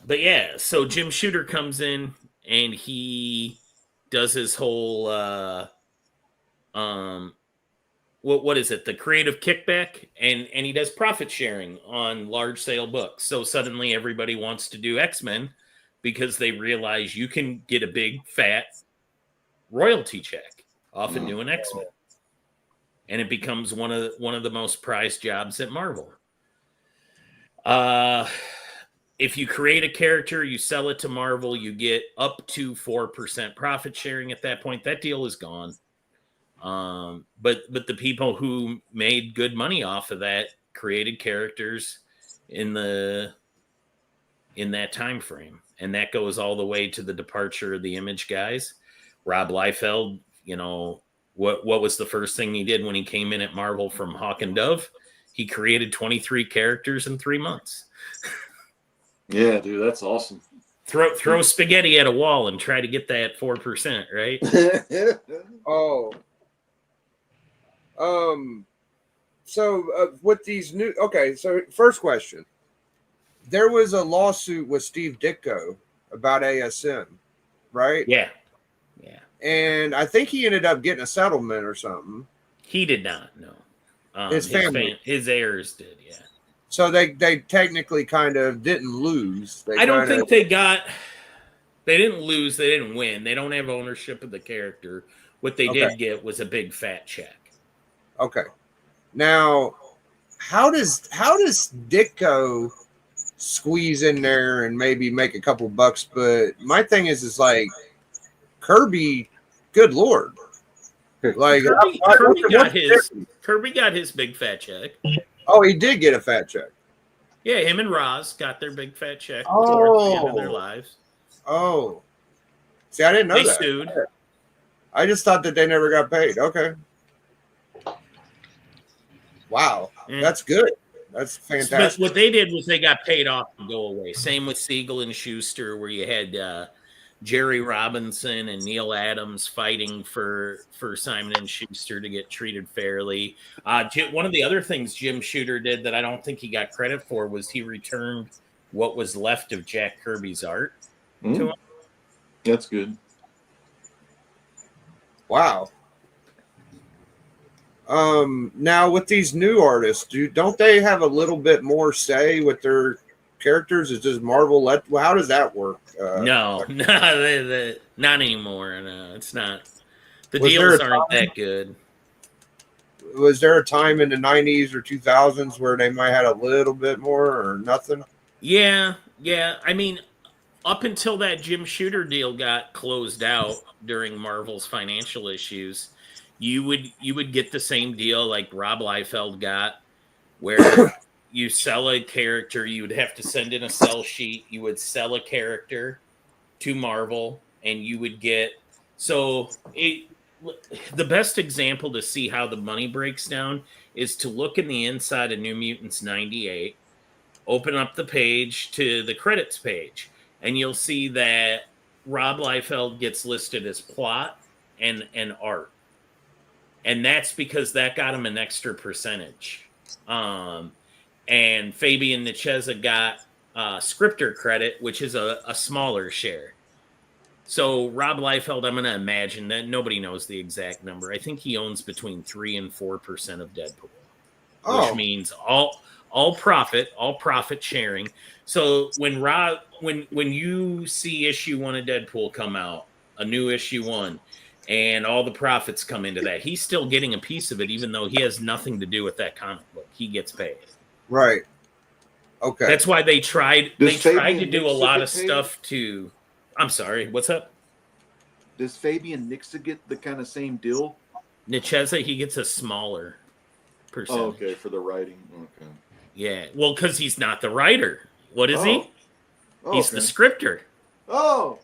But yeah, so Jim Shooter comes in and he does his whole what is it? The creative kickback, and he does profit sharing on large sale books. So suddenly everybody wants to do X-Men because they realize you can get a big fat royalty check off of doing X-Men. And it becomes one of the most prized jobs at Marvel. If you create a character, you sell it to Marvel, you get up to 4% profit sharing at that point. That deal is gone. But the people who made good money off of that created characters in that time frame. And that goes all the way to the departure of the Image guys. Rob Liefeld, what was the first thing he did when he came in at Marvel from Hawk and Dove? He created 23 characters in 3 months. Yeah, dude, that's awesome. Throw spaghetti at a wall and try to get that 4%, right? So with these new, so first question, there was a lawsuit with Steve Ditko about ASM, right? Yeah. And I think he ended up getting a settlement or something. He did not, no. His family. His heirs did, yeah. So they technically kind of didn't lose. I don't think they didn't lose, they didn't win. They don't have ownership of the character. What they did get was a big fat check. Okay. Now, how does Ditko squeeze in there and maybe make a couple bucks? But my thing is like Kirby, good Lord. Like Kirby got his big fat check. Oh, he did get a fat check. Yeah, him and Roz got their big fat check towards the end of their lives. Oh. See, I didn't know they that. Sued. I just thought that they never got paid. Okay. Wow. That's good. That's fantastic. But what they did was they got paid off to go away. Same with Siegel and Schuster, where you had Jerry Robinson and Neil Adams fighting for Simon and Schuster to get treated fairly. One of the other things Jim Shooter did that I don't think he got credit for was he returned what was left of Jack Kirby's art to him. That's good. Wow. Now with these new artists, don't they have a little bit more say with their characters? Is just Marvel how does that work? No, not anymore. No, it's not. The deals aren't that good. Was there a time in the 90s or 2000s where they might have a little bit more or nothing? Yeah. I mean, up until that Jim Shooter deal got closed out during Marvel's financial issues, you would get the same deal like Rob Liefeld got, where you sell a character, you would have to send in a sell sheet, you would sell a character to Marvel, and you would get the best example to see how the money breaks down is to look in the inside of New Mutants 98, open up the page to the credits page, and you'll see that Rob Liefeld gets listed as plot and art. And that's because that got him an extra percentage. And Fabian Nicieza got scripter credit, which is a smaller share. So Rob Liefeld, I'm going to imagine that nobody knows the exact number. I think he owns between 3 and 4% of Deadpool, which means all profit sharing. So when you see issue 1 of Deadpool come out, a new issue 1, and all the profits come into that. He's still getting a piece of it, even though he has nothing to do with that comic book. He gets paid. Right. Okay. That's why they tried. Does They tried to Fabian do a Nixon lot get of paid? stuff to. I'm sorry. What's up? Does Fabian Nixon get the kind of same deal? Nicheza, he gets a smaller percentage. Oh, okay, for the writing. Okay. Yeah. Well, because he's not the writer. What is he? Oh, He's the scripter. Oh,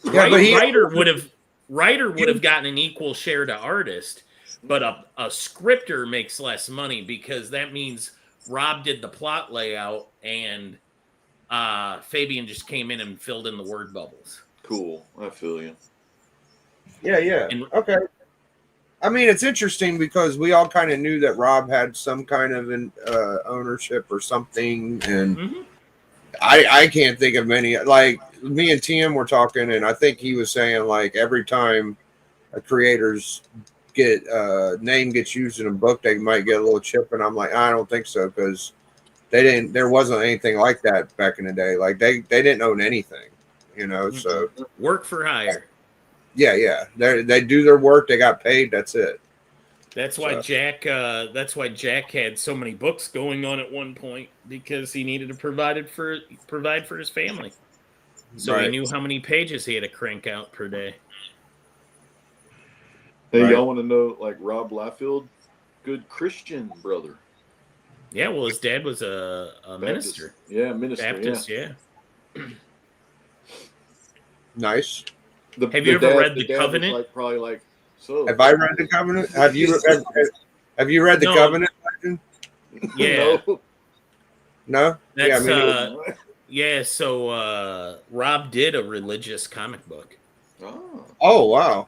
Yeah, but Writer would have gotten an equal share to artist, but a scripter makes less money because that means Rob did the plot layout and Fabian just came in and filled in the word bubbles. cool. I feel you. Yeah. And- Okay. I mean, it's interesting because we all kind of knew that Rob had some kind of an ownership or something, and Mhm. I can't think of many. Like me and Tim were talking, and I think he was saying like every time a creator's name gets used in a book, they might get a little chip, and I'm like, I don't think so because there wasn't anything like that back in the day. Like they didn't own anything, you know. So Work for hire. yeah, they do their work, they got paid, that's it. That's why So- Jack. That's why Jack had so many books going on at one point because he needed to provide for his family. So he Right. knew how many pages he had to crank out per day. Hey, Right. y'all want to know, like, Rob Liefeld? Good Christian brother. Yeah, well, his dad was a Baptist. minister, Yeah, minister. Baptist. Yeah. Nice. Yeah. Have you ever read The dad was Covenant? like, probably like, so. Have I read The Covenant? Have you read The No. Covenant? Yeah. No. No? That's I mean, yeah. So Rob did a religious comic book. Oh, oh wow.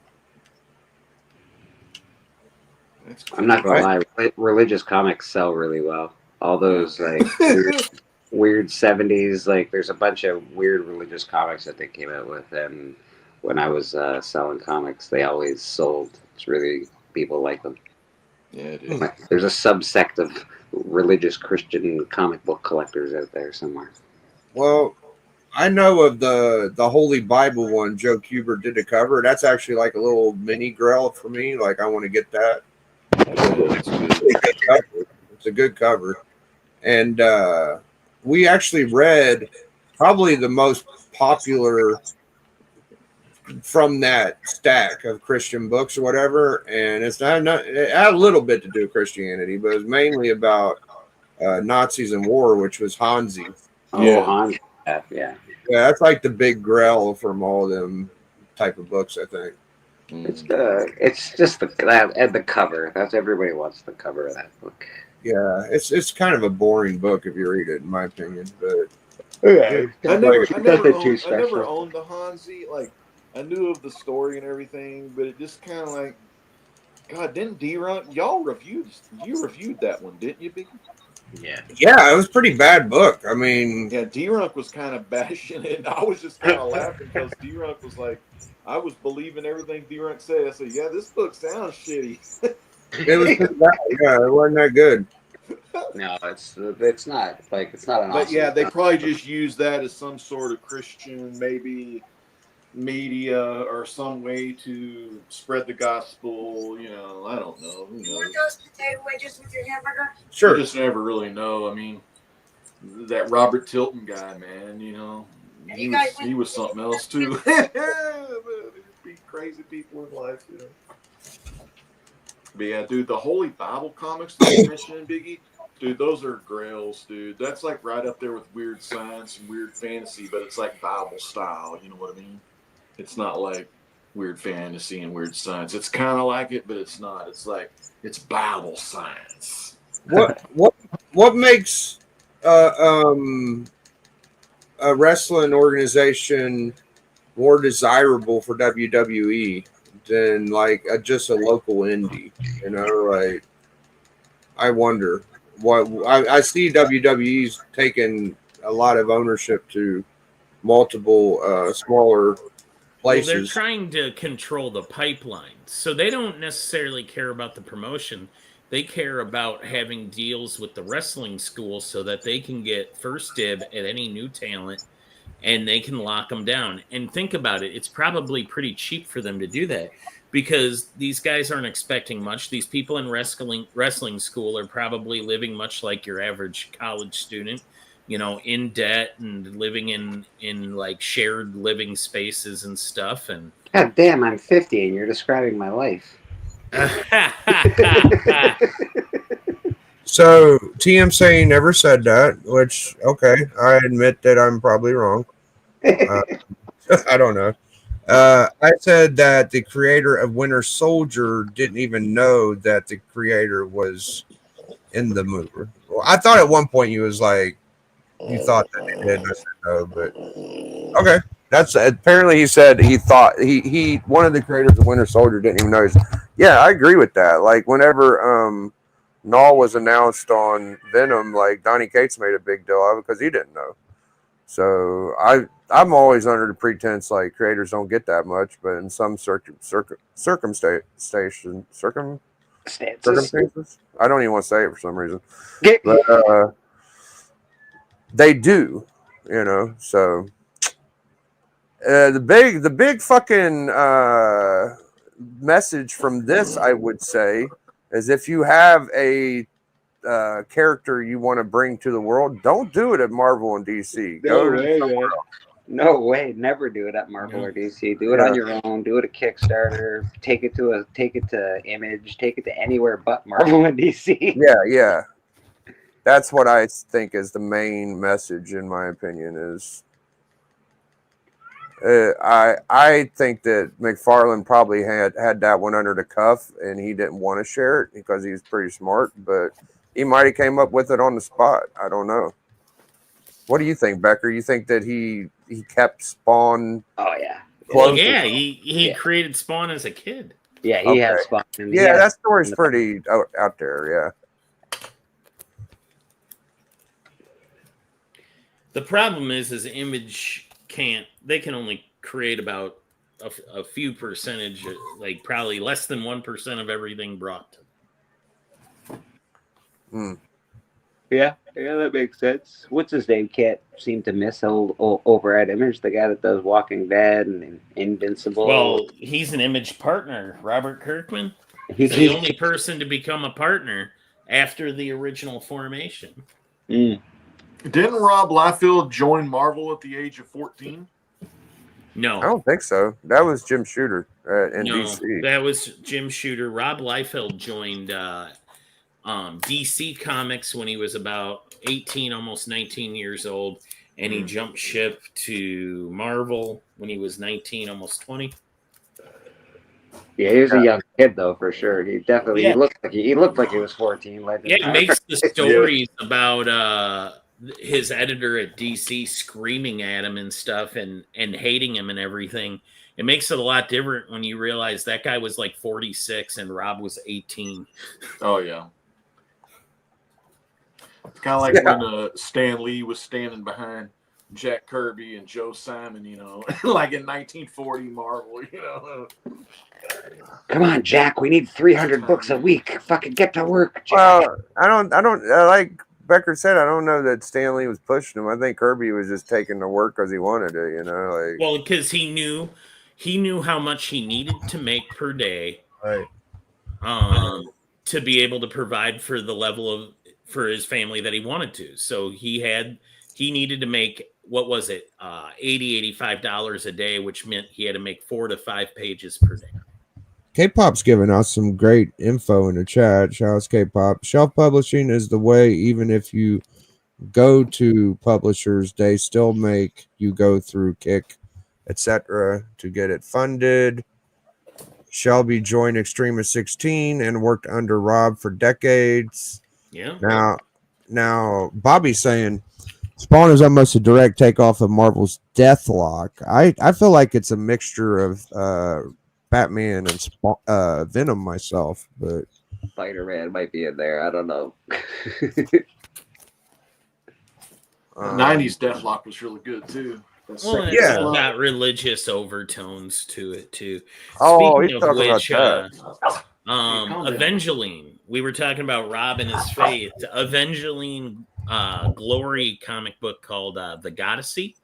that's cool. I'm not gonna lie, religious comics sell really well. All those like weird 70s, like there's a bunch of weird religious comics that they came out with, and when I was selling comics, they always sold. It's really, people like them. Yeah, it is. There's a subsect of religious Christian comic book collectors out there somewhere. Well, I know of the Holy Bible one. Joe Kubert did the cover. That's actually like a little mini grail for me. Like I want to get that. It's a good cover. And we actually read probably the most popular from that stack of Christian books or whatever. And it's not it had a little bit to do with Christianity, but it was mainly about Nazis and war, which was Hansi. Oh, Yeah. Hans, yeah. Yeah, that's like the big grail from all of them type of books, I think. It's just the cover. That's, everybody wants the cover of that book. Yeah, it's kind of a boring book if you read it, in my opinion. But Yeah, I never too owned the Hansi. Like, I knew of the story and everything, but it just kind of like, God, didn't D-Runk, you reviewed that one, didn't you, Biggie? yeah, it was a pretty bad book. I mean, Yeah, D-Runk was kind of bashing it, and I was just kind of laughing because D-Runk was like, I was believing everything D-Runk said. I said, yeah, this book sounds shitty. it was pretty bad. Yeah, it wasn't that good. No, it's not like, it's not an But awesome yeah, they probably just use that as some sort of Christian, maybe media or some way to spread the gospel. You know, I don't know. Who You want knows? those potato wedges with your hamburger? Sure. You just never really know. I mean, that Robert Tilton guy, man, you know, he was something else too. Be crazy people in life, you know. But yeah, dude, the Holy Bible comics that you mentioned, Biggie, dude, those are grails, dude. That's like right up there with weird science and weird fantasy, but it's like Bible style. You know what I mean? It's not like weird fantasy and weird science. It's kind of like it, but it's not. It's like it's Bible science. What makes a wrestling organization more desirable for WWE than like just a local indie? You know, like I wonder what I see WWE's taking a lot of ownership to multiple smaller Well, they're places. trying to control the pipeline, so they don't necessarily care about the promotion. They care about having deals with the wrestling school so that they can get first dib at any new talent and they can lock them down. And think about it, it's probably pretty cheap for them to do that because these guys aren't expecting much. These people in wrestling school are probably living much like your average college student, in debt and living in like shared living spaces and stuff. And God damn, I'm 50 and you're describing my life. So TM saying never said that, which okay, I admit that I'm probably wrong. I don't know. I said that the creator of Winter Soldier didn't even know that the creator was in the movie. Well, I thought at one point you was like, you thought that he did. I said no, but okay. That's apparently he said he thought he one of the creators of Winter Soldier didn't even know. Yeah, I agree with that. Like whenever Null was announced on Venom, like Donny Cates made a big deal of it because he didn't know. So I'm always under the pretense like creators don't get that much, but in some circumstances, I don't even want to say it for some reason, but they do, So the big fucking message from this, I would say, is if you have a character you want to bring to the world, don't do it at Marvel and DC. No way, never do it at Marvel or DC. Do it on your own. Do it at Kickstarter. Take it to Image. Take it to anywhere but Marvel and DC. Yeah. That's what I think is the main message, in my opinion. Is I think that McFarlane probably had that one under the cuff, and he didn't want to share it because he was pretty smart, but he might have came up with it on the spot. I don't know. What do you think, Becker? You think that he kept Spawn? Oh yeah. Well, yeah, he created Spawn as a kid. Yeah, he had Spawn. Yeah, that story's pretty out there. Yeah. The problem is Image can't. They can only create about a few percentage, like probably less than 1% of everything brought to them. Yeah, that makes sense. What's his name? Can't seem to miss over at Image, the guy that does Walking Dead and Invincible. Well, he's an Image partner, Robert Kirkman. He's the only person to become a partner after the original formation. Didn't Rob Liefeld join Marvel at the age of 14? No, I don't think so. That was Jim Shooter in DC. That was Jim Shooter. Rob Liefeld joined DC Comics when he was about 18, almost 19 years old, and he jumped ship to Marvel when he was 19, almost 20. Yeah, he was a young kid though, for sure. He definitely he looked like he was 14. Yeah, he makes the stories about his editor at DC screaming at him and stuff and hating him and everything. It makes it a lot different when you realize that guy was like 46 and Rob was 18. Oh yeah. It's kind of like when Stan Lee was standing behind Jack Kirby and Joe Simon, like in 1940 Marvel, Come on, Jack. We need 300 books a week. Fucking get to work, Jack. Well, I don't like Becker said, I don't know that Stan Lee was pushing him. I think Kirby was just taking the work because he wanted it, Well, because he knew how much he needed to make per day, right? To be able to provide for the level for his family that he wanted to. So he needed to make, what was it, $85 a day, which meant he had to make 4 to 5 pages per day. K-Pop's giving us some great info in the chat. Shout out to K-Pop. Self publishing is the way. Even if you go to publishers, they still make you go through Kick, etc. to get it funded. Shelby joined Extremist 16 and worked under Rob for decades. Yeah. Now Bobby's saying Spawn is almost a direct takeoff of Marvel's Deathlock. I feel like it's a mixture of Batman and Venom myself, but Spider-Man might be in there. I don't know. 90s Deathlock was really good too. Well, it's got religious overtones to it too. Oh, Speaking he's of talking which, about that. Evangeline. We were talking about Rob and his faith. Evangeline Glory comic book called The Goddessy.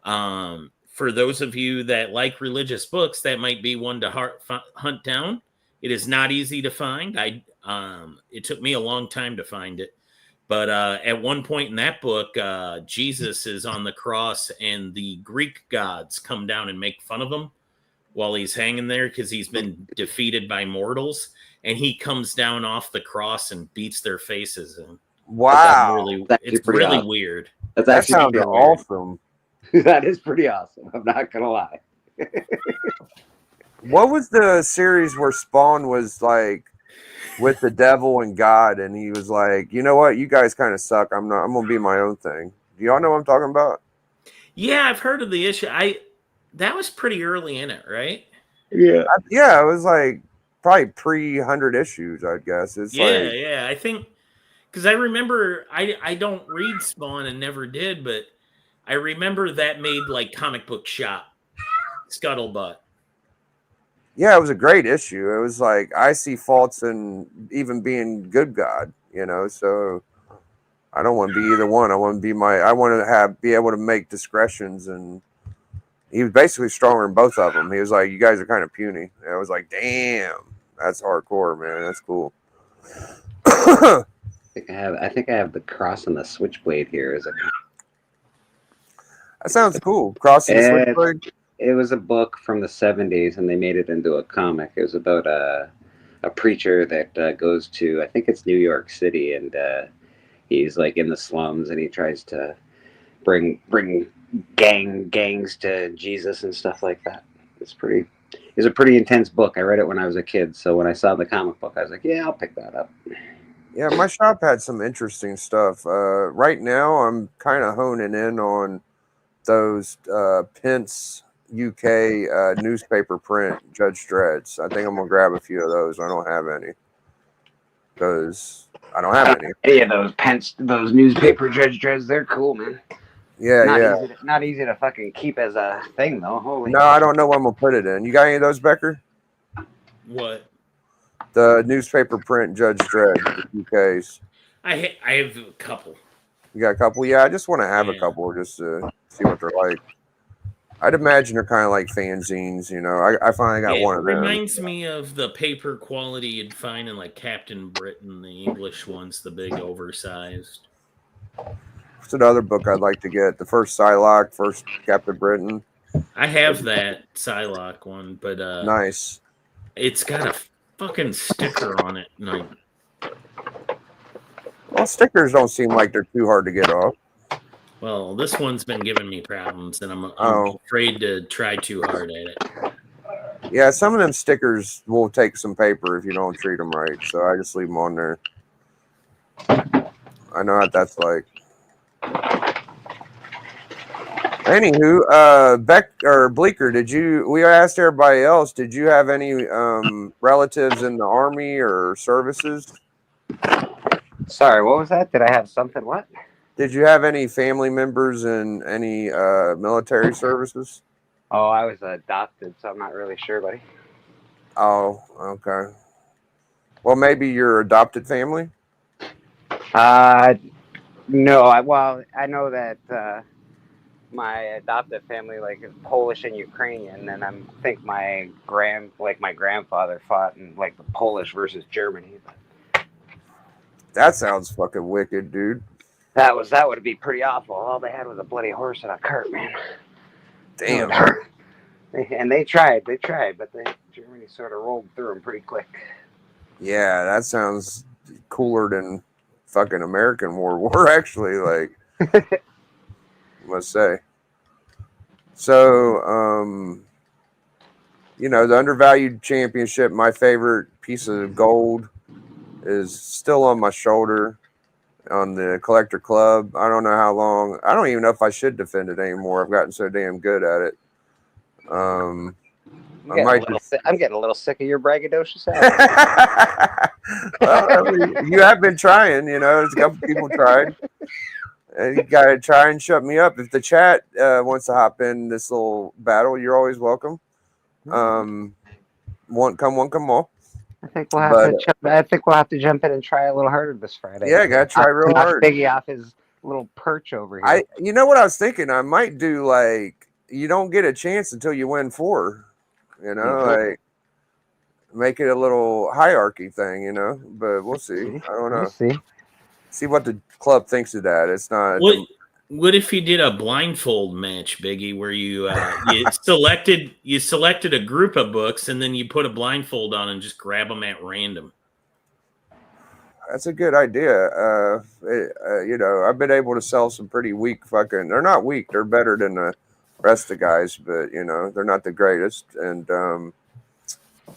For those of you that like religious books, that might be one to hunt down. It is not easy to find. It took me a long time to find it. But at one point in that book, Jesus is on the cross and the Greek gods come down and make fun of him while he's hanging there because he's been defeated by mortals. And he comes down off the cross and beats their faces. And Wow. it's really weird. That's That actually sounds pretty awesome. weird. That is pretty awesome. I'm not gonna lie. What was the series where Spawn was like with the devil and God, and he was like, you know what, you guys kind of suck. I'm gonna be my own thing. Do y'all know what I'm talking about? Yeah, I've heard of the issue. That was pretty early in it, right? Yeah. Yeah, it was like probably pre-100 issues, I'd guess. It's Yeah. I think because I remember I don't read Spawn and never did, but I remember that made like comic book shop Scuttlebutt. Yeah, it was a great issue. It was like I see faults in even being good God, you know. So I don't want to be either one. I want to be able to make discretions, and he was basically stronger than both of them. He was like, "You guys are kind of puny." And I was like, "Damn, that's hardcore, man. That's cool." I think I have the cross and the switchblade here as a. That sounds cool. Crossing the switchblade. It was a book from the 70s, and they made it into a comic. It was about a preacher that goes to, I think it's New York City, and he's like in the slums, and he tries to bring gangs to Jesus and stuff like that. It's a pretty intense book. I read it when I was a kid, so when I saw the comic book, I was like, yeah, I'll pick that up. Yeah, my shop had some interesting stuff. Right now, I'm kind of honing in on those Pence UK newspaper print Judge Dreads. I think I'm gonna grab a few of those. I don't have any because I don't have any. Any of those newspaper Judge Dreads, they're cool, man. Yeah, Not easy to fucking keep as a thing though. Holy. No, I don't know what I'm gonna put it in. You got any of those, Becker? What? The newspaper print Judge Dredd, the UK's. I have a couple. You got a couple? Yeah, I just want to have a couple just to see what they're like. I'd imagine they're kind of like fanzines, you know. I finally got one of them. It reminds me of the paper quality you'd find in like Captain Britain, the English ones, the big oversized. What's another book I'd like to get? The first Psylocke, first Captain Britain. I have that Psylocke one, but nice. It's got a fucking sticker on it. Well, stickers don't seem like they're too hard to get off. Well, this one's been giving me problems, and I'm afraid to try too hard at it. Yeah, some of them stickers will take some paper if you don't treat them right, so I just leave them on there. I know what that's like. Anywho, Beck or Bleecker, we asked everybody else, did you have any relatives in the Army or services? Sorry, what was that? Did I have something? What? Did you have any family members in any military services? Oh, I was adopted, so I'm not really sure, buddy. Oh, okay. Well, maybe your adopted family? No. I know that my adopted family is Polish and Ukrainian, and I think my grandfather fought in the Polish versus Germany. That sounds fucking wicked, dude. That would be pretty awful. All they had was a bloody horse and a cart, man. Damn. And they tried, but Germany sort of rolled through them pretty quick. Yeah, that sounds cooler than fucking American War, actually. I must say. So, the undervalued championship, my favorite piece of gold is still on my shoulder on the Collector Club. I don't know how long. I don't even know if I should defend it anymore. I've gotten so damn good at it. I'm getting a little sick of your braggadocious. Well, you have been trying, there's a couple people tried. And you got to try and shut me up. If the chat wants to hop in this little battle, you're always welcome. Come on. I think we'll have to jump in and try a little harder this Friday. Yeah, gotta try real hard. Biggie off his little perch over here. You know what I was thinking? I might do like you don't get a chance until you win 4. You know, like make it a little hierarchy thing. You know, but we'll see. I don't know. We'll See what the club thinks of that. It's not. What if you did a blindfold match, Biggie, where you selected a group of books and then you put a blindfold on and just grab them at random? That's a good idea. You know, I've been able to sell some pretty weak fucking. They're not weak. They're better than the rest of the guys, but you know, they're not the greatest. And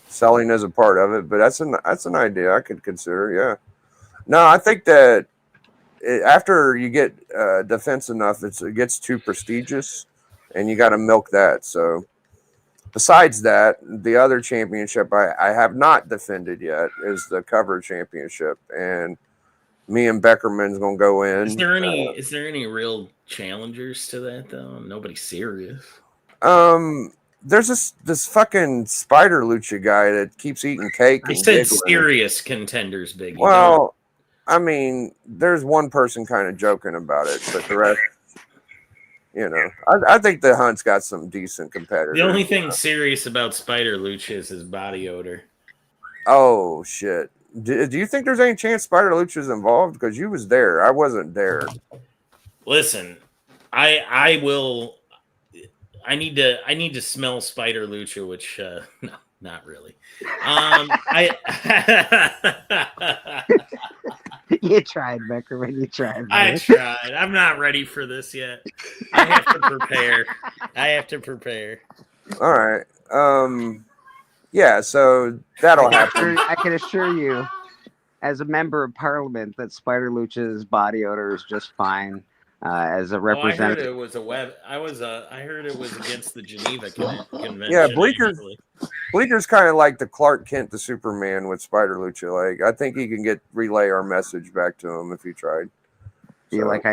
selling is a part of it. But that's an idea I could consider. Yeah. No, I think that after you get defense enough, it gets too prestigious, and you got to milk that. So, besides that, the other championship I have not defended yet is the cover championship, and me and Beckerman's gonna go in. Is there any real challengers to that though? Nobody's serious. There's this fucking Spider Lucha guy that keeps eating cake. I said serious contenders, Biggie. Well. I mean, there's one person kind of joking about it, but the rest, you know, I think the Hunt's got some decent competitors. The only thing serious about Spider Lucha is his body odor. Oh, shit. Do you think there's any chance Spider Lucha's involved? Because you was there. I wasn't there. Listen, I will. I need to smell Spider Lucha, which no, not really. You tried, Beckerman. You tried. I tried. I'm not ready for this yet. I have to prepare. All right. Yeah. So that'll happen. I can assure you, as a member of Parliament, that Spider Lucha's body odor is just fine. As a representative, I heard it was I heard it was against the Geneva Convention. Yeah, Bleeker's kind of like the Clark Kent to Superman with Spider Lucha. Like, I think he can relay our message back to him if he tried. Feel like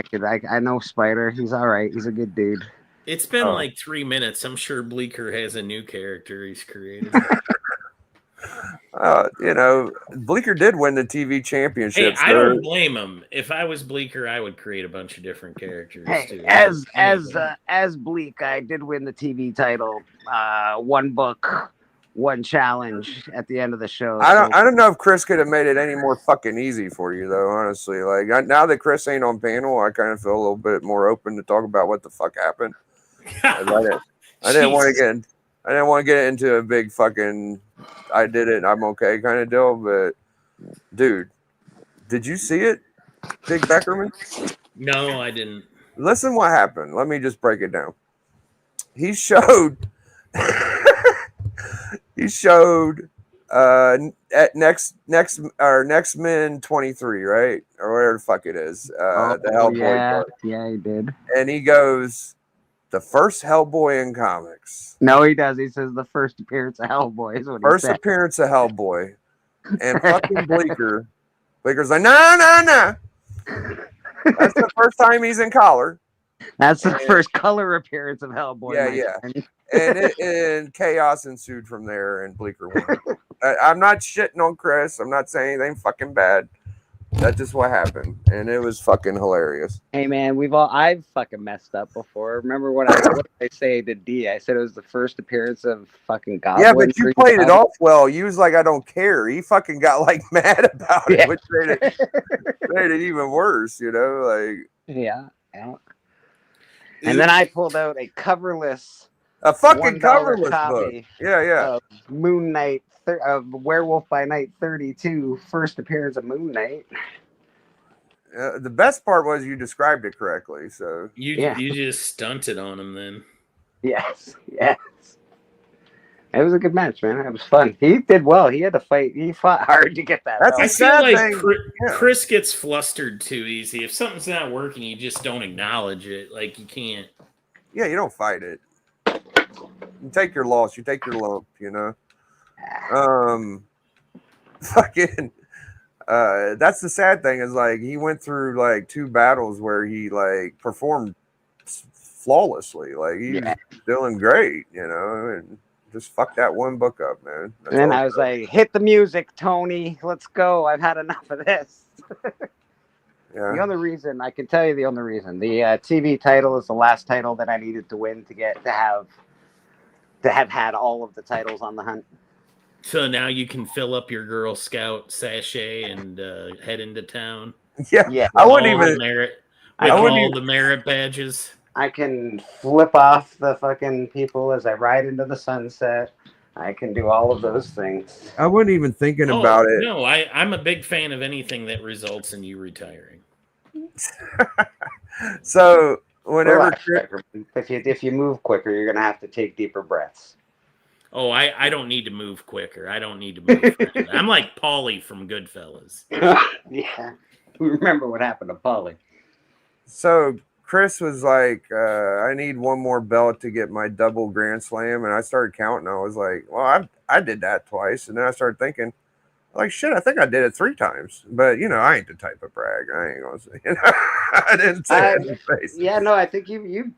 I know Spider. He's all right. He's a good dude. It's been like 3 minutes. I'm sure Bleeker has a new character he's created. You know, Bleeker did win the TV championship. Hey, I don't blame him. If I was Bleeker, I would create a bunch of different characters too. As Bleak, I did win the TV title. One book, one challenge at the end of the show. I don't know if Chris could have made it any more fucking easy for you, though. Honestly, like now that Chris ain't on panel, I kind of feel a little bit more open to talk about what the fuck happened. I didn't want to get into a big fucking I did it, I'm okay kind of deal. But dude, did you see it, Big Beckerman? No, I didn't. Listen, what happened? Let me just break it down. He showed. At next Men 23, right, or whatever the fuck it is. The Hellboy part. Yeah, he did. And he goes, the first Hellboy in comics. No, he does. He says the first appearance of Hellboy is what he said. Appearance of Hellboy. And fucking Bleeker's like, no. That's the first time he's in collar. That's the first color appearance of Hellboy. Yeah. And chaos ensued from there, and Bleeker won. I'm not shitting on Chris. I'm not saying anything fucking bad. That's just what happened, and it was fucking hilarious. Hey man, I've fucking messed up before. Remember what did I say to D? I said it was the first appearance of fucking Goblin. Yeah, but you played it off well. You was like, I don't care. He fucking got like mad about it, which made it even worse. You know, like yeah. And then I pulled out a fucking coverless book. Yeah. Of Moon Knight, of Werewolf by Night 32, first appearance of Moon Knight. The best part was you described it correctly. So you just stunted on him then. Yes. It was a good match, man. It was fun. He did well. He had to fight. He fought hard to get that. That's I feel like Chris gets flustered too easy. If something's not working, you just don't acknowledge it. Like you can't. Yeah, you don't fight it. You take your loss. You take your lump. You know. Fucking. That's the sad thing is like he went through like 2 battles where he like performed flawlessly. Like he was doing great. You know. And just fuck that one book up, man. And then I was like, hit the music, Tony. Let's go. I've had enough of this. The only reason I can tell you the only reason the TV title is the last title that I needed to win to have had all of the titles on the hunt. So now you can fill up your Girl Scout sachet and head into town. Yeah. I wouldn't All the even. merit, I with wouldn't all even- the merit badges. I can flip off the fucking people as I ride into the sunset. I can do all of those things. I wasn't even thinking about it. No, I'm a big fan of anything that results in you retiring. So whenever Relax, Beckerman. If you move quicker, you're gonna have to take deeper breaths. Oh, I don't need to move quicker. I don't need to move faster. I'm like Paulie from Goodfellas. Yeah, remember what happened to Polly? So Chris was like, I need one more belt to get my double Grand Slam. And I started counting. I was like, well, I did that twice. And then I started thinking, like, shit, I think I did it 3 times. But, I ain't the type of brag. I ain't going to say, I didn't say it in your face. Yeah, no, I think you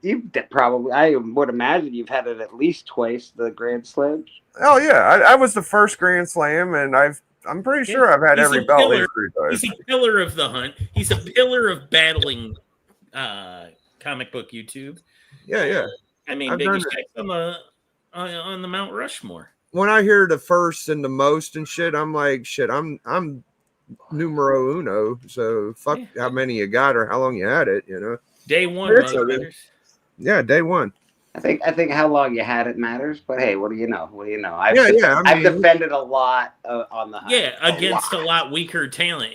probably, I would imagine you've had it at least twice, the Grand Slam. Oh, yeah. I was the first Grand Slam. And I'm pretty sure I've had every belt at least 3 times. He's a pillar of the hunt. He's a pillar of battling comic book YouTube. Yeah. I mean, I've Biggie done Shaq's on the Mount Rushmore. When I hear the first and the most and shit, I'm like, shit, I'm numero uno. So fuck how many you got or how long you had it, Day one, It's okay. motherfuckers. Yeah, day one. I think how long you had it matters, but hey, what do you know? I've I mean, defended a lot on the hunt. Yeah, against a lot weaker talent.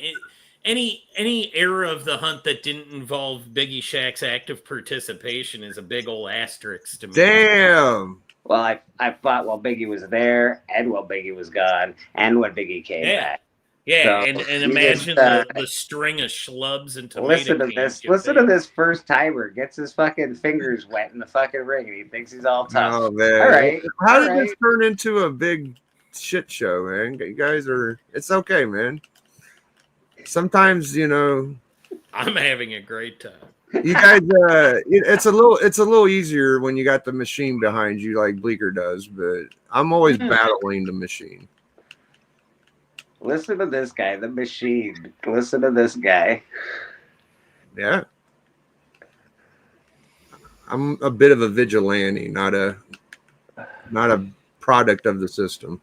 Any era of the hunt that didn't involve Biggie Shaq's active participation is a big old asterisk to me. Damn. Well, I fought while Biggie was there, and while Biggie was gone, and when Biggie came back. Yeah, So, and you imagine just, the string of schlubs and tomato Listen to cans this. you Listen to faced. this first timer. Gets his fucking fingers wet in the fucking ring, and he thinks he's all tough. Oh man. All right. How all did right. this turn into a big shit show, man? You guys it's okay, man. Sometimes, I'm having a great time. you guys it's a little easier when you got the machine behind you like Bleecker does, but I'm always battling the machine. Listen to this guy, the machine. Listen to this guy. Yeah. I'm a bit of a vigilante, not a product of the system.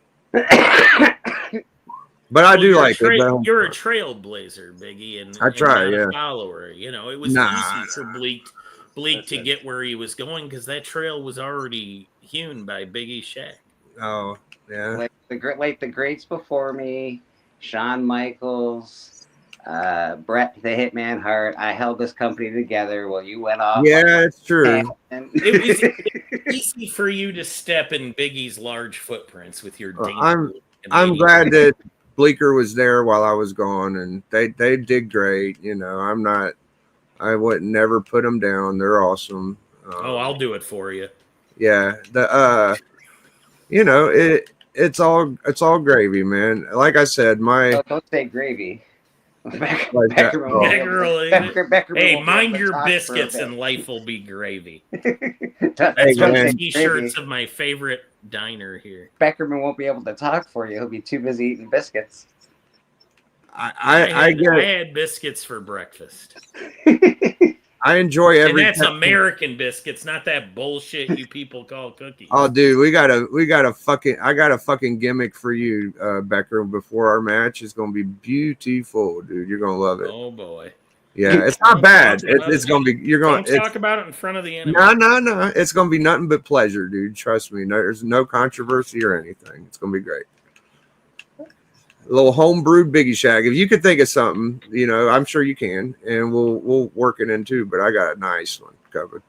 But I do like it. You're a trailblazer, Biggie, and I try, and not yeah. a follower. It was easy for Bleak to get where he was going because that trail was already hewn by Biggie Shaq. Oh, yeah. Like the greats before me, Shawn Michaels, Bret the Hitman Hart. I held this company together while you went off. Yeah, it's true. It was easy for you to step in Biggie's large footprints with your danger. I'm glad that Bleecker was there while I was gone, and they did great. I would never put them down. They're awesome. I'll do it for you. Yeah, it's all gravy, man. Like I said, don't say gravy. Hey, mind your biscuits and life will be gravy. That's one of the t-shirts of my favorite diner here. Beckerman won't be able to talk for you. He'll be too busy eating biscuits. I had biscuits for breakfast. I enjoy every. And that's American biscuits, not that bullshit you people call cookies. Oh, dude, I got a fucking gimmick for you, Becker. Before our match, it's gonna be beautiful, dude. You're gonna love it. Oh boy. Yeah, it's not bad. It's gonna be. You're gonna talk about it in front of the enemy. No. It's gonna be nothing but pleasure, dude. Trust me. There's no controversy or anything. It's gonna be great. A little homebrewed Biggie Shaq. If you could think of something, I'm sure you can, and we'll work it in too. But I got a nice one covered.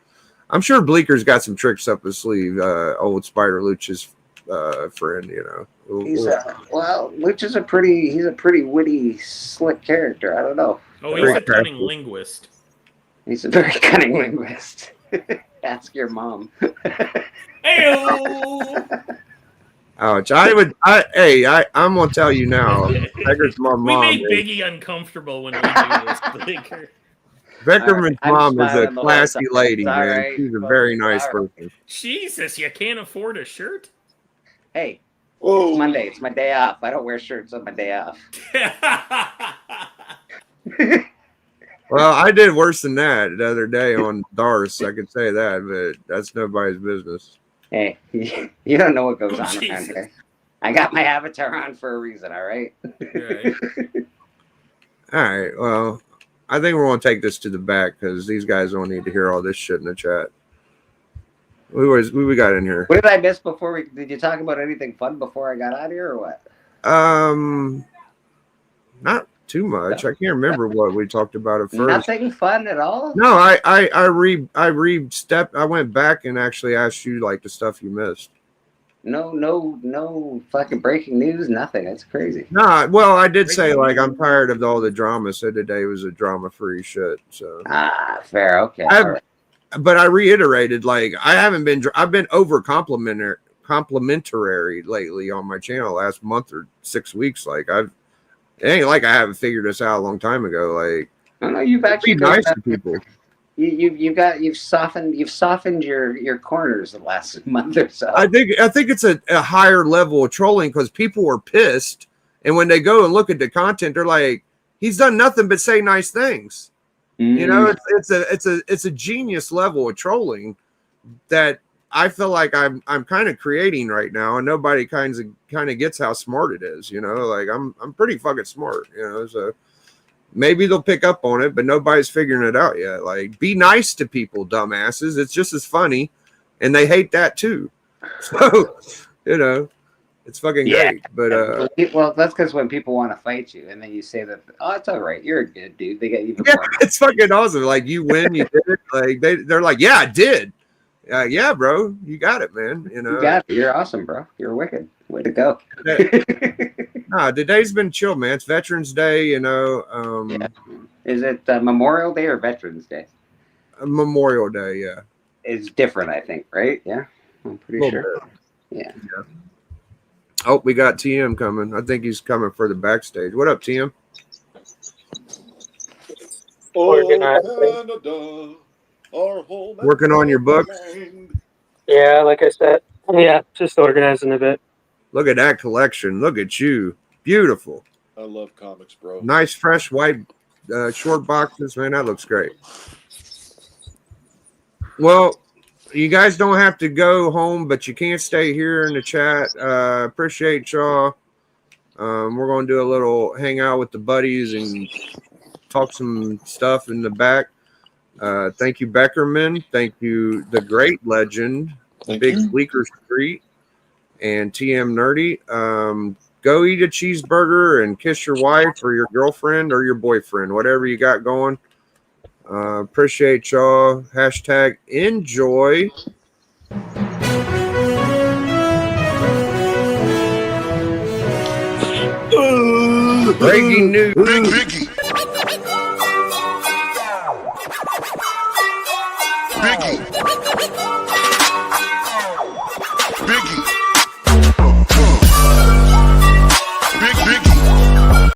I'm sure Bleeker's got some tricks up his sleeve. Old Spider Luch's friend, Luch is a pretty witty, slick character. I don't know. Oh, he's a cunning linguist. He's a very cunning linguist. Ask your mom. Hey-o! Ouch! I'm gonna tell you now. Becker's my mom. We made Biggie uncomfortable when we do this, Bleecker. Beckerman's mom is a classy lady, man. Right. She's a very nice person. Jesus, you can't afford a shirt? Hey, it's Monday. It's my day off. I don't wear shirts on my day off. Well, I did worse than that the other day on Darce. I can say that, but that's nobody's business. Hey, you don't know what goes on around Jesus. here. I got my avatar on for a reason, all right? Right. All right. Well, I think we're going to take this to the back because these guys don't need to hear all this shit in the chat. What we got in here? What did I miss before we? Did you talk about anything fun before I got out of here, or what? Not too much. I can't remember what we talked about at first. Nothing fun at all. No, I went back and actually asked you like the stuff you missed. No fucking breaking news. Nothing. That's crazy. Nah, well, I did say like I'm tired of all the drama. So today was a drama-free shit. So Fair. Okay. I've- all right. but I reiterated like I've been over complimentary lately on my channel last month or 6 weeks. Like it ain't like I haven't figured this out a long time ago. Like No, you've actually be nice to people. You've softened your corners the last month or so. I think it's a higher level of trolling because people are pissed, and when they go and look at the content, they're like, he's done nothing but say nice things. You know, it's a genius level of trolling that I feel like I'm kind of creating right now, and nobody kind of gets how smart it is. You know, like I'm pretty fucking smart. You know, so maybe they'll pick up on it, but nobody's figuring it out yet. Like, be nice to people, dumbasses. It's just as funny, and they hate that too. So, you know, it's fucking great. But well, that's because when people want to fight you, and then you say that, oh, it's all right, you're a good dude. They get even yeah, more. it's fucking awesome. Like, you win, you did it. Like they're like, yeah, I did. Yeah, bro, you got it, man. You know, You got it. You're awesome, bro. You're wicked. Way to go. Nah, today's been chill, man. It's Veterans Day, you know. Yeah. Is it Memorial Day or Veterans Day? Memorial Day, yeah. It's different, I think, right? Yeah, I'm pretty Little sure. bit. Yeah. Oh, we got TM coming. I think he's coming for the backstage. What up, TM? Canada, our home and Working on your book? land. Yeah, like I said, yeah, just organizing a bit. Look at that collection. Look at you. Beautiful. I love comics, bro. Nice, fresh, white short boxes. Man, that looks great. Well, you guys don't have to go home, but you can't stay here in the chat. Appreciate y'all. We're going to do a little hangout with the buddies and talk some stuff in the back. Thank you, Beckerman. Thank you, the great legend, Big Bleecker Street, and TM Nerdy. Go eat a cheeseburger and kiss your wife or your girlfriend or your boyfriend, whatever you got going. Appreciate y'all. Hashtag enjoy. Breaking news. Big Biggie. Biggie.